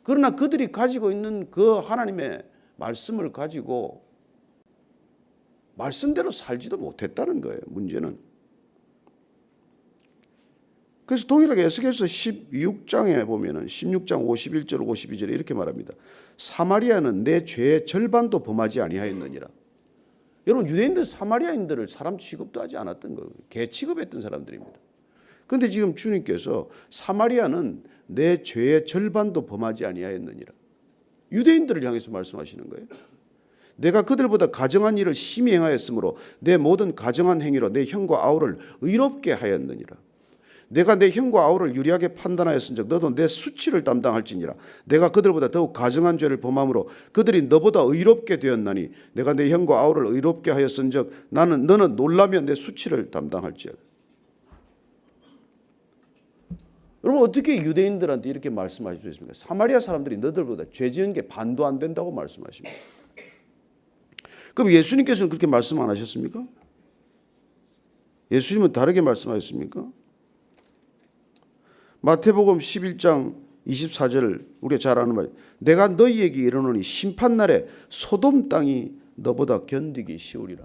그러나 그들이 가지고 있는 그 하나님의 말씀을 가지고 말씀대로 살지도 못했다는 거예요. 문제는. 그래서 동일하게 에스겔서 16장에 보면은 16장 51절 52절에 이렇게 말합니다. 사마리아는 내 죄의 절반도 범하지 아니하였느니라. 여러분 유대인들 사마리아인들을 사람 취급도 하지 않았던 거예요. 개 취급했던 사람들입니다. 그런데 지금 주님께서 사마리아는 내 죄의 절반도 범하지 아니하였느니라. 유대인들을 향해서 말씀하시는 거예요. 내가 그들보다 가정한 일을 심히 행하였으므로 내 모든 가정한 행위로 내 형과 아우를 의롭게 하였느니라. 내가 내 형과 아우를 유리하게 판단하였은즉 너도 내 수치를 담당할지니라. 내가 그들보다 더욱 가증한 죄를 범함으로 그들이 너보다 의롭게 되었나니 내가 내 형과 아우를 의롭게 하였은즉 너는 놀라며 내 수치를 담당할지어다. 여러분 어떻게 유대인들한테 이렇게 말씀하실 수 있습니까? 사마리아 사람들이 너들보다 죄 지은 게 반도 안 된다고 말씀하십니다. 그럼 예수님께서는 그렇게 말씀 안 하셨습니까? 예수님은 다르게 말씀하셨습니까? 마태복음 11장 24절을 우리가 잘 아는 말. 내가 너희에게 이르노니 심판날에 소돔 땅이 너보다 견디기 쉬우리라.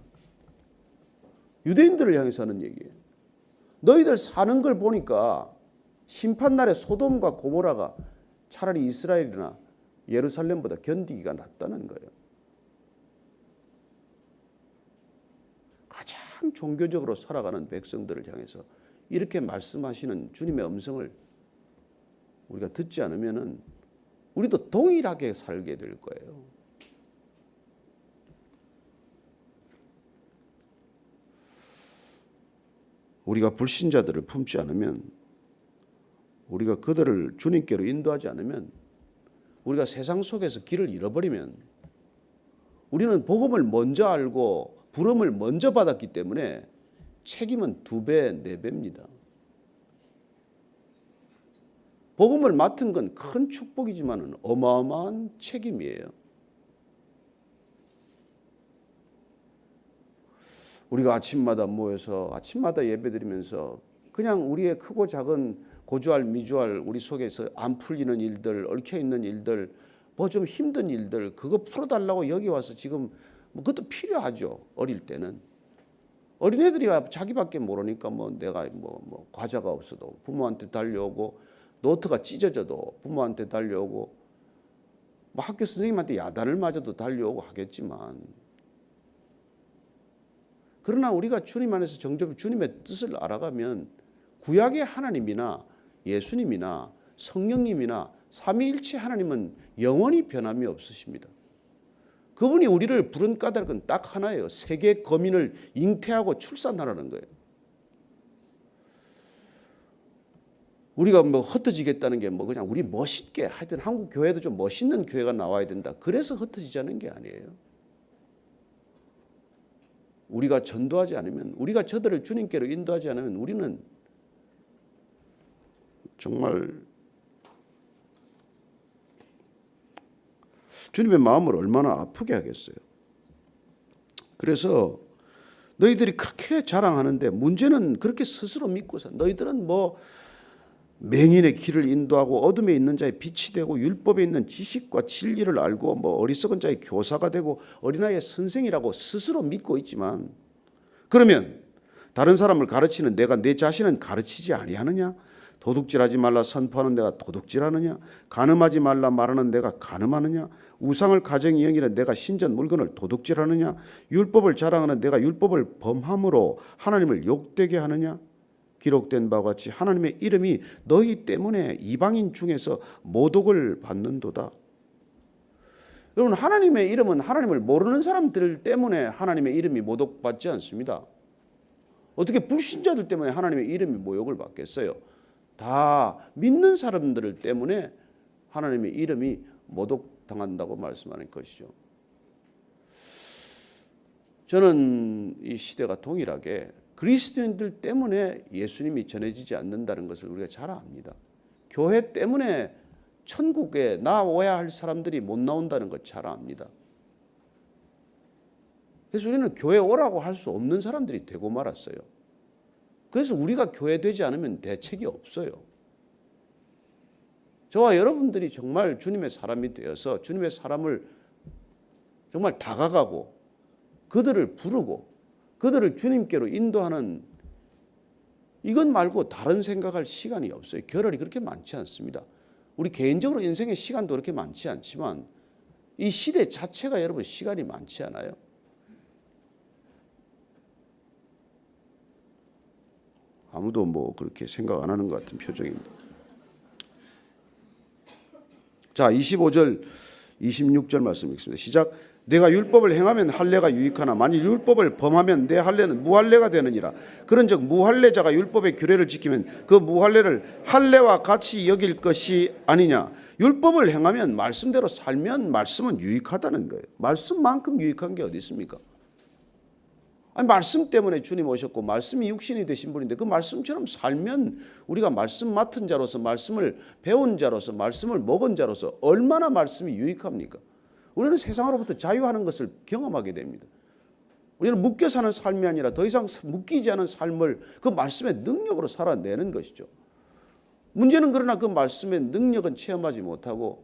유대인들을 향해서 하는 얘기예요. 너희들 사는 걸 보니까 심판날에 소돔과 고모라가 차라리 이스라엘이나 예루살렘보다 견디기가 낫다는 거예요. 가장 종교적으로 살아가는 백성들을 향해서 이렇게 말씀하시는 주님의 음성을 우리가 듣지 않으면은 우리도 동일하게 살게 될 거예요. 우리가 불신자들을 품지 않으면, 우리가 그들을 주님께로 인도하지 않으면, 우리가 세상 속에서 길을 잃어버리면, 우리는 복음을 먼저 알고 부름을 먼저 받았기 때문에 책임은 2배, 4배입니다. 복음을 맡은 건 큰 축복이지만 어마어마한 책임이에요. 우리가 아침마다 모여서 아침마다 예배드리면서 그냥 우리의 크고 작은 고주할 미주할 우리 속에서 안 풀리는 일들, 얽혀있는 일들, 뭐 좀 힘든 일들 그거 풀어달라고 여기 와서 지금 뭐 그것도 필요하죠. 어릴 때는. 어린애들이 자기밖에 모르니까 뭐 내가 뭐 과자가 없어도 부모한테 달려오고 노트가 찢어져도 부모한테 달려오고 뭐 학교 선생님한테 야단을 맞아도 달려오고 하겠지만, 그러나 우리가 주님 안에서 정점 주님의 뜻을 알아가면 구약의 하나님이나 예수님이나 성령님이나 삼위일체 하나님은 영원히 변함이 없으십니다. 그분이 우리를 부른 까닭은 딱 하나예요. 세계 거민을 잉태하고 출산하라는 거예요. 우리가 뭐 흩어지겠다는 게 뭐 그냥 우리 멋있게 하여튼 한국 교회도 좀 멋있는 교회가 나와야 된다. 그래서 흩어지자는 게 아니에요. 우리가 전도하지 않으면, 우리가 저들을 주님께로 인도하지 않으면 우리는 정말 주님의 마음을 얼마나 아프게 하겠어요. 그래서 너희들이 그렇게 자랑하는데 문제는 그렇게 스스로 믿고서 너희들은 뭐 맹인의 길을 인도하고 어둠에 있는 자의 빛이 되고 율법에 있는 지식과 진리를 알고 뭐 어리석은 자의 교사가 되고 어린아이의 선생이라고 스스로 믿고 있지만, 그러면 다른 사람을 가르치는 내가 내 자신은 가르치지 아니하느냐? 도둑질하지 말라 선포하는 내가 도둑질하느냐? 간음하지 말라 말하는 내가 간음하느냐? 우상을 가정히 여기는 내가 신전 물건을 도둑질하느냐? 율법을 자랑하는 내가 율법을 범함으로 하나님을 욕되게 하느냐? 기록된 바와 같이 하나님의 이름이 너희 때문에 이방인 중에서 모독을 받는도다. 여러분, 하나님의 이름은 하나님을 모르는 사람들 때문에 하나님의 이름이 모독받지 않습니다. 어떻게 불신자들 때문에 하나님의 이름이 모욕을 받겠어요? 다 믿는 사람들 때문에 하나님의 이름이 모독당한다고 말씀하는 것이죠. 저는 이 시대가 동일하게 그리스도인들 때문에 예수님이 전해지지 않는다는 것을 우리가 잘 압니다. 교회 때문에 천국에 나와야 할 사람들이 못 나온다는 것 잘 압니다. 그래서 우리는 교회 오라고 할 수 없는 사람들이 되고 말았어요. 그래서 우리가 교회 되지 않으면 대책이 없어요. 저와 여러분들이 정말 주님의 사람이 되어서 주님의 사람을 정말 다가가고 그들을 부르고 그들을 주님께로 인도하는, 이건 말고 다른 생각할 시간이 없어요. 겨를이 그렇게 많지 않습니다. 우리 개인적으로 인생의 시간도 그렇게 많지 않지만 이 시대 자체가 여러분 시간이 많지 않아요. 아무도 뭐 그렇게 생각 안 하는 것 같은 표정입니다. 자, 25절 26절 말씀 읽습니다. 시작. 내가 율법을 행하면 할례가 유익하나 만일 율법을 범하면 내 할례는 무할례가 되느니라. 그런즉 무할례자가 율법의 규례를 지키면 그 무할례를 할례와 같이 여길 것이 아니냐. 율법을 행하면 말씀대로 살면 말씀은 유익하다는 거예요. 말씀만큼 유익한 게 어디 있습니까? 아니, 말씀 때문에 주님 오셨고 말씀이 육신이 되신 분인데 그 말씀처럼 살면 우리가 말씀 맡은 자로서, 말씀을 배운 자로서, 말씀을 먹은 자로서 얼마나 말씀이 유익합니까? 우리는 세상으로부터 자유하는 것을 경험하게 됩니다. 우리는 묶여 사는 삶이 아니라 더 이상 묶이지 않은 삶을 그 말씀의 능력으로 살아내는 것이죠. 문제는 그러나 그 말씀의 능력은 체험하지 못하고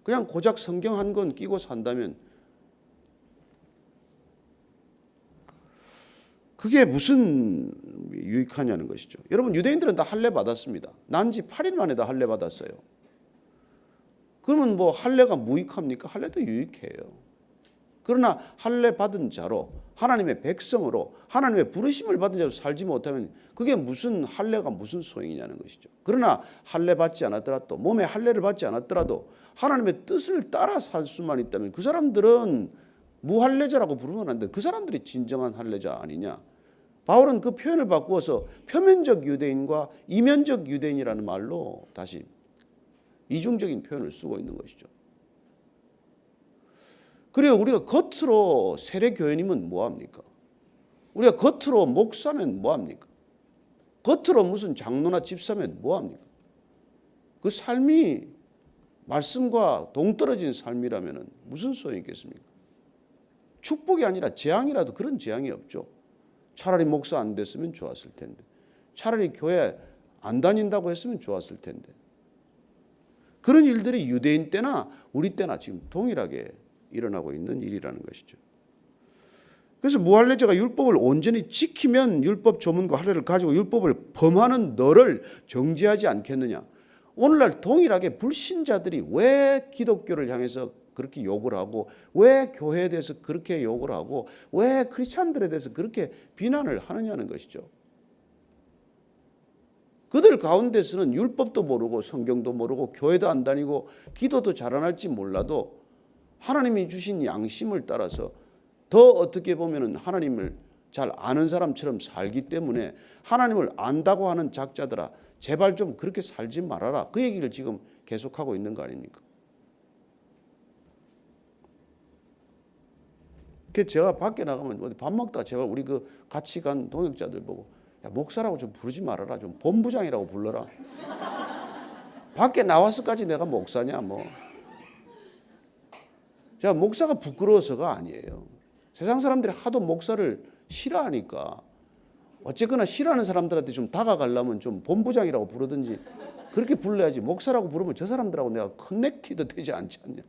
그냥 고작 성경 한 권 끼고 산다면 그게 무슨 유익하냐는 것이죠. 여러분, 유대인들은 다 할례 받았습니다. 난 지 8일 만에 다 할례 받았어요. 그러면 뭐 할례가 무익합니까? 할례도 유익해요. 그러나 할례 받은 자로, 하나님의 백성으로, 하나님의 부르심을 받은 자로 살지 못하면 그게 무슨 할례가 무슨 소용이냐는 것이죠. 그러나 할례 받지 않았더라도, 몸에 할례를 받지 않았더라도 하나님의 뜻을 따라 살 수만 있다면 그 사람들은 무할례자라고 부르면 안 돼. 그 사람들이 진정한 할례자 아니냐. 바울은 그 표현을 바꾸어서 표면적 유대인과 이면적 유대인이라는 말로 다시 이중적인 표현을 쓰고 있는 것이죠. 그래요. 우리가 겉으로 세례교회님은 뭐합니까? 우리가 겉으로 목사면 뭐합니까? 겉으로 무슨 장로나 집사면 뭐합니까? 그 삶이 말씀과 동떨어진 삶이라면 무슨 소용이 있겠습니까? 축복이 아니라 재앙이라도 그런 재앙이 없죠. 차라리 목사 안 됐으면 좋았을 텐데, 차라리 교회 안 다닌다고 했으면 좋았을 텐데, 그런 일들이 유대인 때나 우리 때나 지금 동일하게 일어나고 있는 일이라는 것이죠. 그래서 무할례자가 율법을 온전히 지키면 율법 조문과 할례를 가지고 율법을 범하는 너를 정죄하지 않겠느냐. 오늘날 동일하게 불신자들이 왜 기독교를 향해서 그렇게 욕을 하고, 왜 교회에 대해서 그렇게 욕을 하고, 왜 크리스찬들에 대해서 그렇게 비난을 하느냐는 것이죠. 그들 가운데서는 율법도 모르고 성경도 모르고 교회도 안 다니고 기도도 잘 안 할지 몰라도 하나님이 주신 양심을 따라서 더 어떻게 보면은 하나님을 잘 아는 사람처럼 살기 때문에 하나님을 안다고 하는 작자들아, 제발 좀 그렇게 살지 말아라. 그 얘기를 지금 계속하고 있는 거 아닙니까? 그래서 제가 밖에 나가면 어디 밥 먹다가 제발 우리 그 같이 간 동역자들 보고, 야, 목사라고 좀 부르지 말아라. 좀 본부장이라고 불러라. 밖에 나와서까지 내가 목사냐 뭐. 제가 목사가 부끄러워서가 아니에요. 세상 사람들이 하도 목사를 싫어하니까 어쨌거나 싫어하는 사람들한테 좀 다가가려면 좀 본부장이라고 부르든지 그렇게 불러야지, 목사라고 부르면 저 사람들하고 내가 커넥티드 되지 않지 않냐.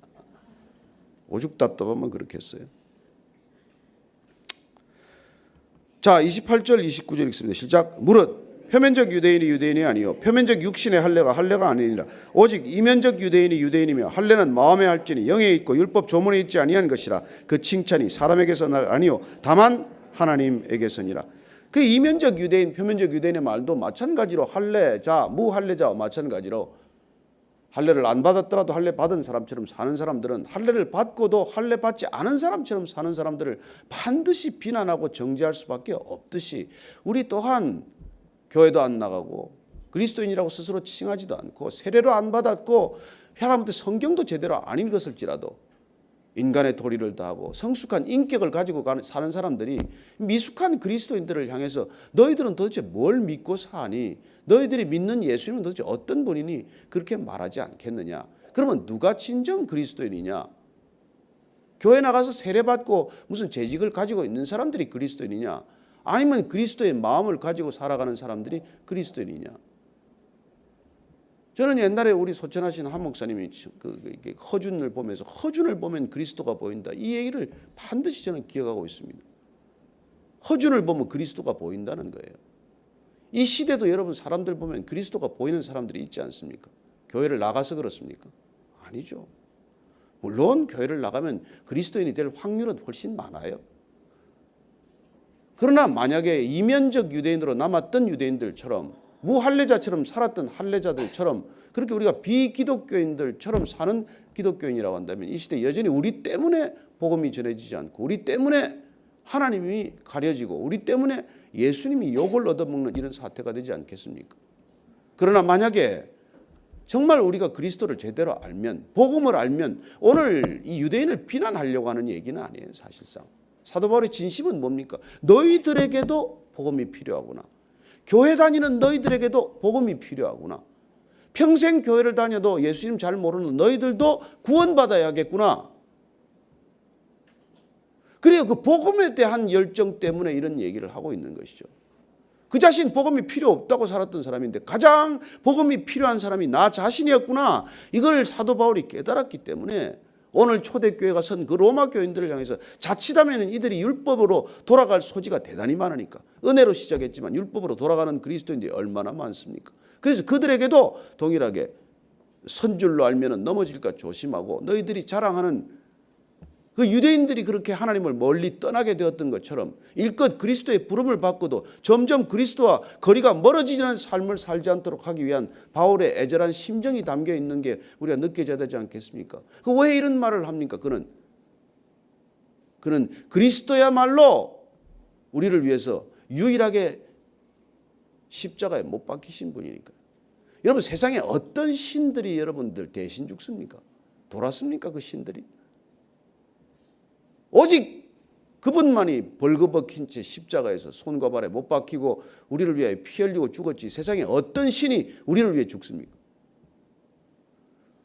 오죽 답답하면 그렇게 했어요. 자, 28절 29절 읽습니다. 시작. 무릇 표면적 유대인이 유대인이 아니요 표면적 육신의 할례가 할례가 아니니라. 오직 이면적 유대인이 유대인이며 할례는 마음에 할지니 영에 있고 율법 조문에 있지 아니한 것이라. 그 칭찬이 사람에게서 아니요 다만 하나님에게서니라. 그 이면적 유대인, 표면적 유대인의 말도 마찬가지로 할례자, 무할례자와 마찬가지로 할례를 안 받았더라도 할례 받은 사람처럼 사는 사람들은 할례를 받고도 할례 받지 않은 사람처럼 사는 사람들을 반드시 비난하고 정죄할 수밖에 없듯이, 우리 또한 교회도 안 나가고 그리스도인이라고 스스로 칭하지도 않고 세례도 안 받았고 하나님한테 성경도 제대로 안 읽었을지라도 인간의 도리를 다하고 성숙한 인격을 가지고 사는 사람들이 미숙한 그리스도인들을 향해서 너희들은 도대체 뭘 믿고 사니? 너희들이 믿는 예수님은 도대체 어떤 분이니? 그렇게 말하지 않겠느냐? 그러면 누가 진정 그리스도인이냐? 교회 나가서 세례받고 무슨 재직을 가지고 있는 사람들이 그리스도인이냐? 아니면 그리스도의 마음을 가지고 살아가는 사람들이 그리스도인이냐? 저는 옛날에 우리 소천하신 한 목사님이 허준을 보면서 허준을 보면 그리스도가 보인다, 이 얘기를 반드시 저는 기억하고 있습니다. 허준을 보면 그리스도가 보인다는 거예요. 이 시대도 여러분 사람들 보면 그리스도가 보이는 사람들이 있지 않습니까? 교회를 나가서 그렇습니까? 아니죠. 물론 교회를 나가면 그리스도인이 될 확률은 훨씬 많아요. 그러나 만약에 이면적 유대인으로 남았던 유대인들처럼 무할례자처럼 살았던 할례자들처럼 그렇게 우리가 비기독교인들처럼 사는 기독교인이라고 한다면 이 시대 여전히 우리 때문에 복음이 전해지지 않고 우리 때문에 하나님이 가려지고 우리 때문에 예수님이 욕을 얻어먹는 이런 사태가 되지 않겠습니까? 그러나 만약에 정말 우리가 그리스도를 제대로 알면, 복음을 알면, 오늘 이 유대인을 비난하려고 하는 얘기는 아니에요. 사실상 사도 바울의 진심은 뭡니까? 너희들에게도 복음이 필요하구나. 교회 다니는 너희들에게도 복음이 필요하구나. 평생 교회를 다녀도 예수님 잘 모르는 너희들도 구원받아야겠구나. 그래요. 그 복음에 대한 열정 때문에 이런 얘기를 하고 있는 것이죠. 그 자신 복음이 필요 없다고 살았던 사람인데 가장 복음이 필요한 사람이 나 자신이었구나. 이걸 사도 바울이 깨달았기 때문에 오늘 초대교회가 선 그 로마 교인들을 향해서 자칫하면 이들이 율법으로 돌아갈 소지가 대단히 많으니까, 은혜로 시작했지만 율법으로 돌아가는 그리스도인들이 얼마나 많습니까? 그래서 그들에게도 동일하게 선 줄로 알면 넘어질까 조심하고, 너희들이 자랑하는 그 유대인들이 그렇게 하나님을 멀리 떠나게 되었던 것처럼 일껏 그리스도의 부름을 받고도 점점 그리스도와 거리가 멀어지는 삶을 살지 않도록 하기 위한 바울의 애절한 심정이 담겨 있는 게 우리가 느껴져야 되지 않겠습니까? 왜 이런 말을 합니까? 그는 그리스도야말로 우리를 위해서 유일하게 십자가에 못 박히신 분이니까요. 여러분, 세상에 어떤 신들이 여러분들 대신 죽습니까? 돌았습니까? 그 신들이? 오직 그분만이 벌거벗긴 채 십자가에서 손과 발에 못 박히고 우리를 위하여 피 흘리고 죽었지, 세상에 어떤 신이 우리를 위해 죽습니까?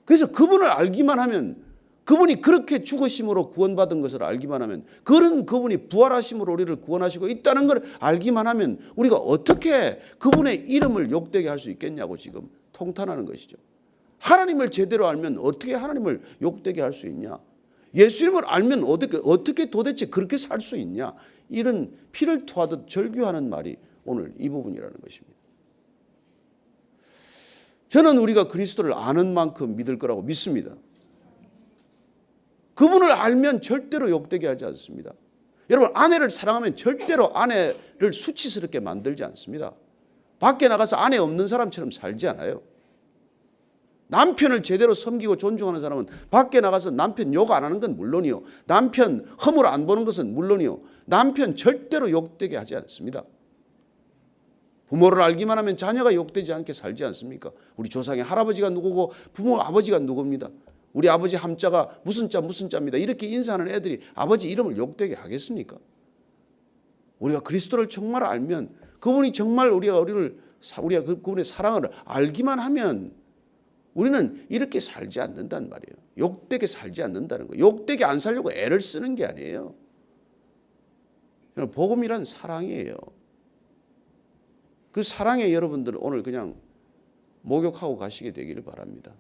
그래서 그분을 알기만 하면, 그분이 그렇게 죽으심으로 구원받은 것을 알기만 하면, 그분이 부활하심으로 우리를 구원하시고 있다는 걸 알기만 하면 우리가 어떻게 그분의 이름을 욕되게 할 수 있겠냐고 지금 통탄하는 것이죠. 하나님을 제대로 알면 어떻게 하나님을 욕되게 할 수 있냐? 예수님을 알면 어떻게 도대체 그렇게 살 수 있냐? 이런 피를 토하듯 절규하는 말이 오늘 이 부분이라는 것입니다. 저는 우리가 그리스도를 아는 만큼 믿을 거라고 믿습니다. 그분을 알면 절대로 욕되게 하지 않습니다. 여러분, 아내를 사랑하면 절대로 아내를 수치스럽게 만들지 않습니다. 밖에 나가서 아내 없는 사람처럼 살지 않아요. 남편을 제대로 섬기고 존중하는 사람은 밖에 나가서 남편 욕 안 하는 건 물론이요, 남편 허물 안 보는 것은 물론이요, 남편 절대로 욕되게 하지 않습니다. 부모를 알기만 하면 자녀가 욕되지 않게 살지 않습니까? 우리 조상의 할아버지가 누구고 부모 아버지가 누굽니다. 우리 아버지 함자가 무슨 자입니다. 이렇게 인사하는 애들이 아버지 이름을 욕되게 하겠습니까? 우리가 그리스도를 정말 알면, 그분이 정말 우리가 그분의 사랑을 알기만 하면 우리는 이렇게 살지 않는단 말이에요. 욕되게 살지 않는다는 거예요. 욕되게 안 살려고 애를 쓰는 게 아니에요. 복음이란 사랑이에요. 그 사랑에 여러분들 오늘 그냥 목욕하고 가시게 되기를 바랍니다.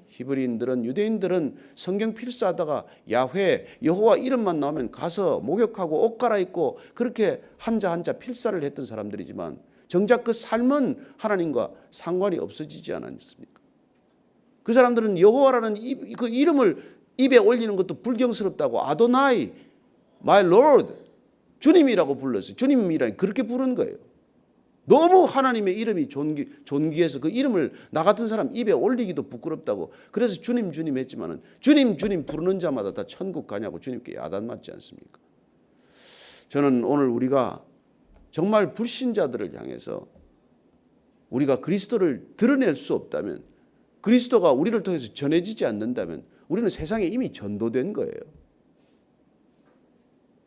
히브리인들은, 유대인들은 성경 필사하다가 야훼, 여호와 이름만 나오면 가서 목욕하고 옷 갈아입고 그렇게 한자 필사를 했던 사람들이지만 정작 그 삶은 하나님과 상관이 없어지지 않았습니까? 그 사람들은 여호와라는 그 이름을 입에 올리는 것도 불경스럽다고 아도나이, my Lord, 주님이라고 불렀어요. 주님이라니 그렇게 부른 거예요. 너무 하나님의 이름이 존귀해서 그 이름을 나 같은 사람 입에 올리기도 부끄럽다고, 그래서 주님 했지만은 주님 부르는 자마다 다 천국 가냐고 주님께 야단 맞지 않습니까? 저는 오늘 우리가 정말 불신자들을 향해서 우리가 그리스도를 드러낼 수 없다면, 그리스도가 우리를 통해서 전해지지 않는다면 우리는 세상에 이미 전도된 거예요.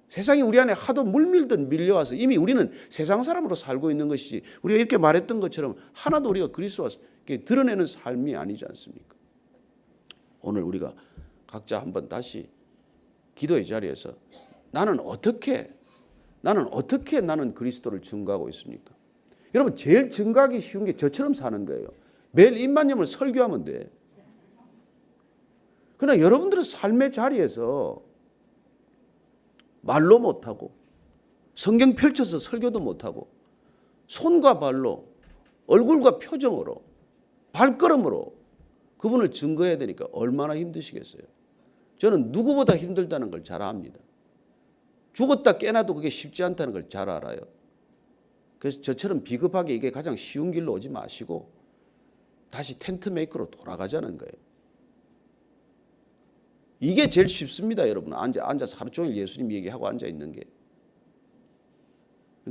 세상이 우리 안에 하도 물밀듯 밀려와서 이미 우리는 세상 사람으로 살고 있는 것이지, 우리가 이렇게 말했던 것처럼 하나도 우리가 그리스도와 드러내는 삶이 아니지 않습니까? 오늘 우리가 각자 한번 다시 기도의 자리에서 나는 어떻게 나는 그리스도를 증거하고 있습니까? 여러분, 제일 증거하기 쉬운 게 저처럼 사는 거예요. 매일 입만염을 설교하면 돼. 그러나 여러분들은 삶의 자리에서 말로 못하고 성경 펼쳐서 설교도 못하고 손과 발로, 얼굴과 표정으로, 발걸음으로 그분을 증거해야 되니까 얼마나 힘드시겠어요. 저는 누구보다 힘들다는 걸 잘 압니다. 죽었다 깨나도 그게 쉽지 않다는 걸 잘 알아요. 그래서 저처럼 비겁하게 이게 가장 쉬운 길로 오지 마시고 다시 텐트 메이커로 돌아가자는 거예요. 이게 제일 쉽습니다, 여러분. 앉아서 하루 종일 예수님 얘기하고 앉아 있는 게.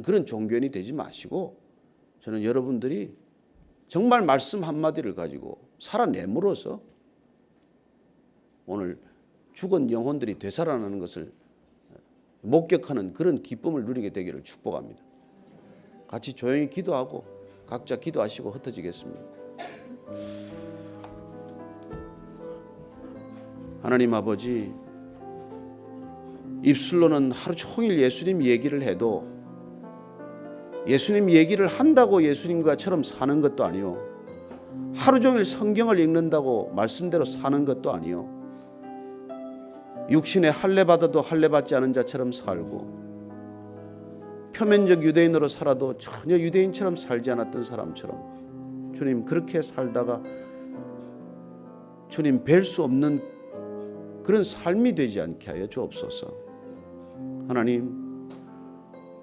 그런 종교인이 되지 마시고 저는 여러분들이 정말 말씀 한마디를 가지고 살아내므로써 오늘 죽은 영혼들이 되살아나는 것을 목격하는 그런 기쁨을 누리게 되기를 축복합니다. 같이 조용히 기도하고 각자 기도하시고 흩어지겠습니다. 하나님 아버지, 입술로는 하루 종일 예수님 얘기를 해도 예수님 얘기를 한다고 예수님과처럼 사는 것도 아니요, 하루 종일 성경을 읽는다고 말씀대로 사는 것도 아니요, 육신에 할례 받아도 할례 받지 않은 자처럼 살고 표면적 유대인으로 살아도 전혀 유대인처럼 살지 않았던 사람처럼 주님 그렇게 살다가 주님 뵐 수 없는 그런 삶이 되지 않게 하여 주옵소서. 하나님,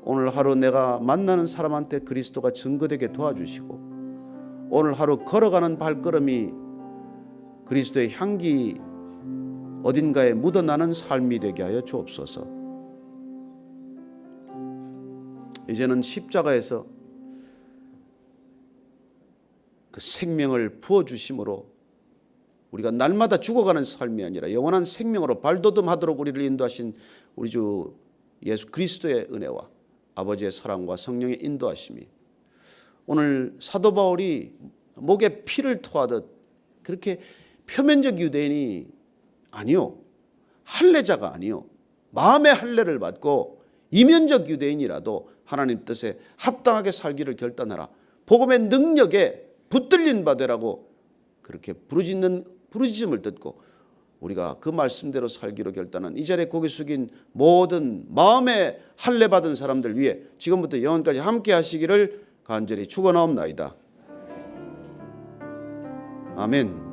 오늘 하루 내가 만나는 사람한테 그리스도가 증거되게 도와주시고 오늘 하루 걸어가는 발걸음이 그리스도의 향기 어딘가에 묻어나는 삶이 되게 하여 주옵소서. 이제는 십자가에서 그 생명을 부어주심으로 우리가 날마다 죽어가는 삶이 아니라 영원한 생명으로 발돋움하도록 우리를 인도하신 우리 주 예수 그리스도의 은혜와 아버지의 사랑과 성령의 인도하심이 오늘 사도 바울이 목에 피를 토하듯 그렇게 표면적 유대인이 아니요, 할례자가 아니요, 마음의 할례를 받고 이면적 유대인이라도 하나님 뜻에 합당하게 살기를 결단하라, 복음의 능력에 붙들린 바 되라고 그렇게 부르짖음을 듣고 우리가 그 말씀대로 살기로 결단한 이 자리에 고개 숙인 모든 마음에 할례 받은 사람들 위해 지금부터 영원까지 함께 하시기를 간절히 축원하옵나이다. 아멘.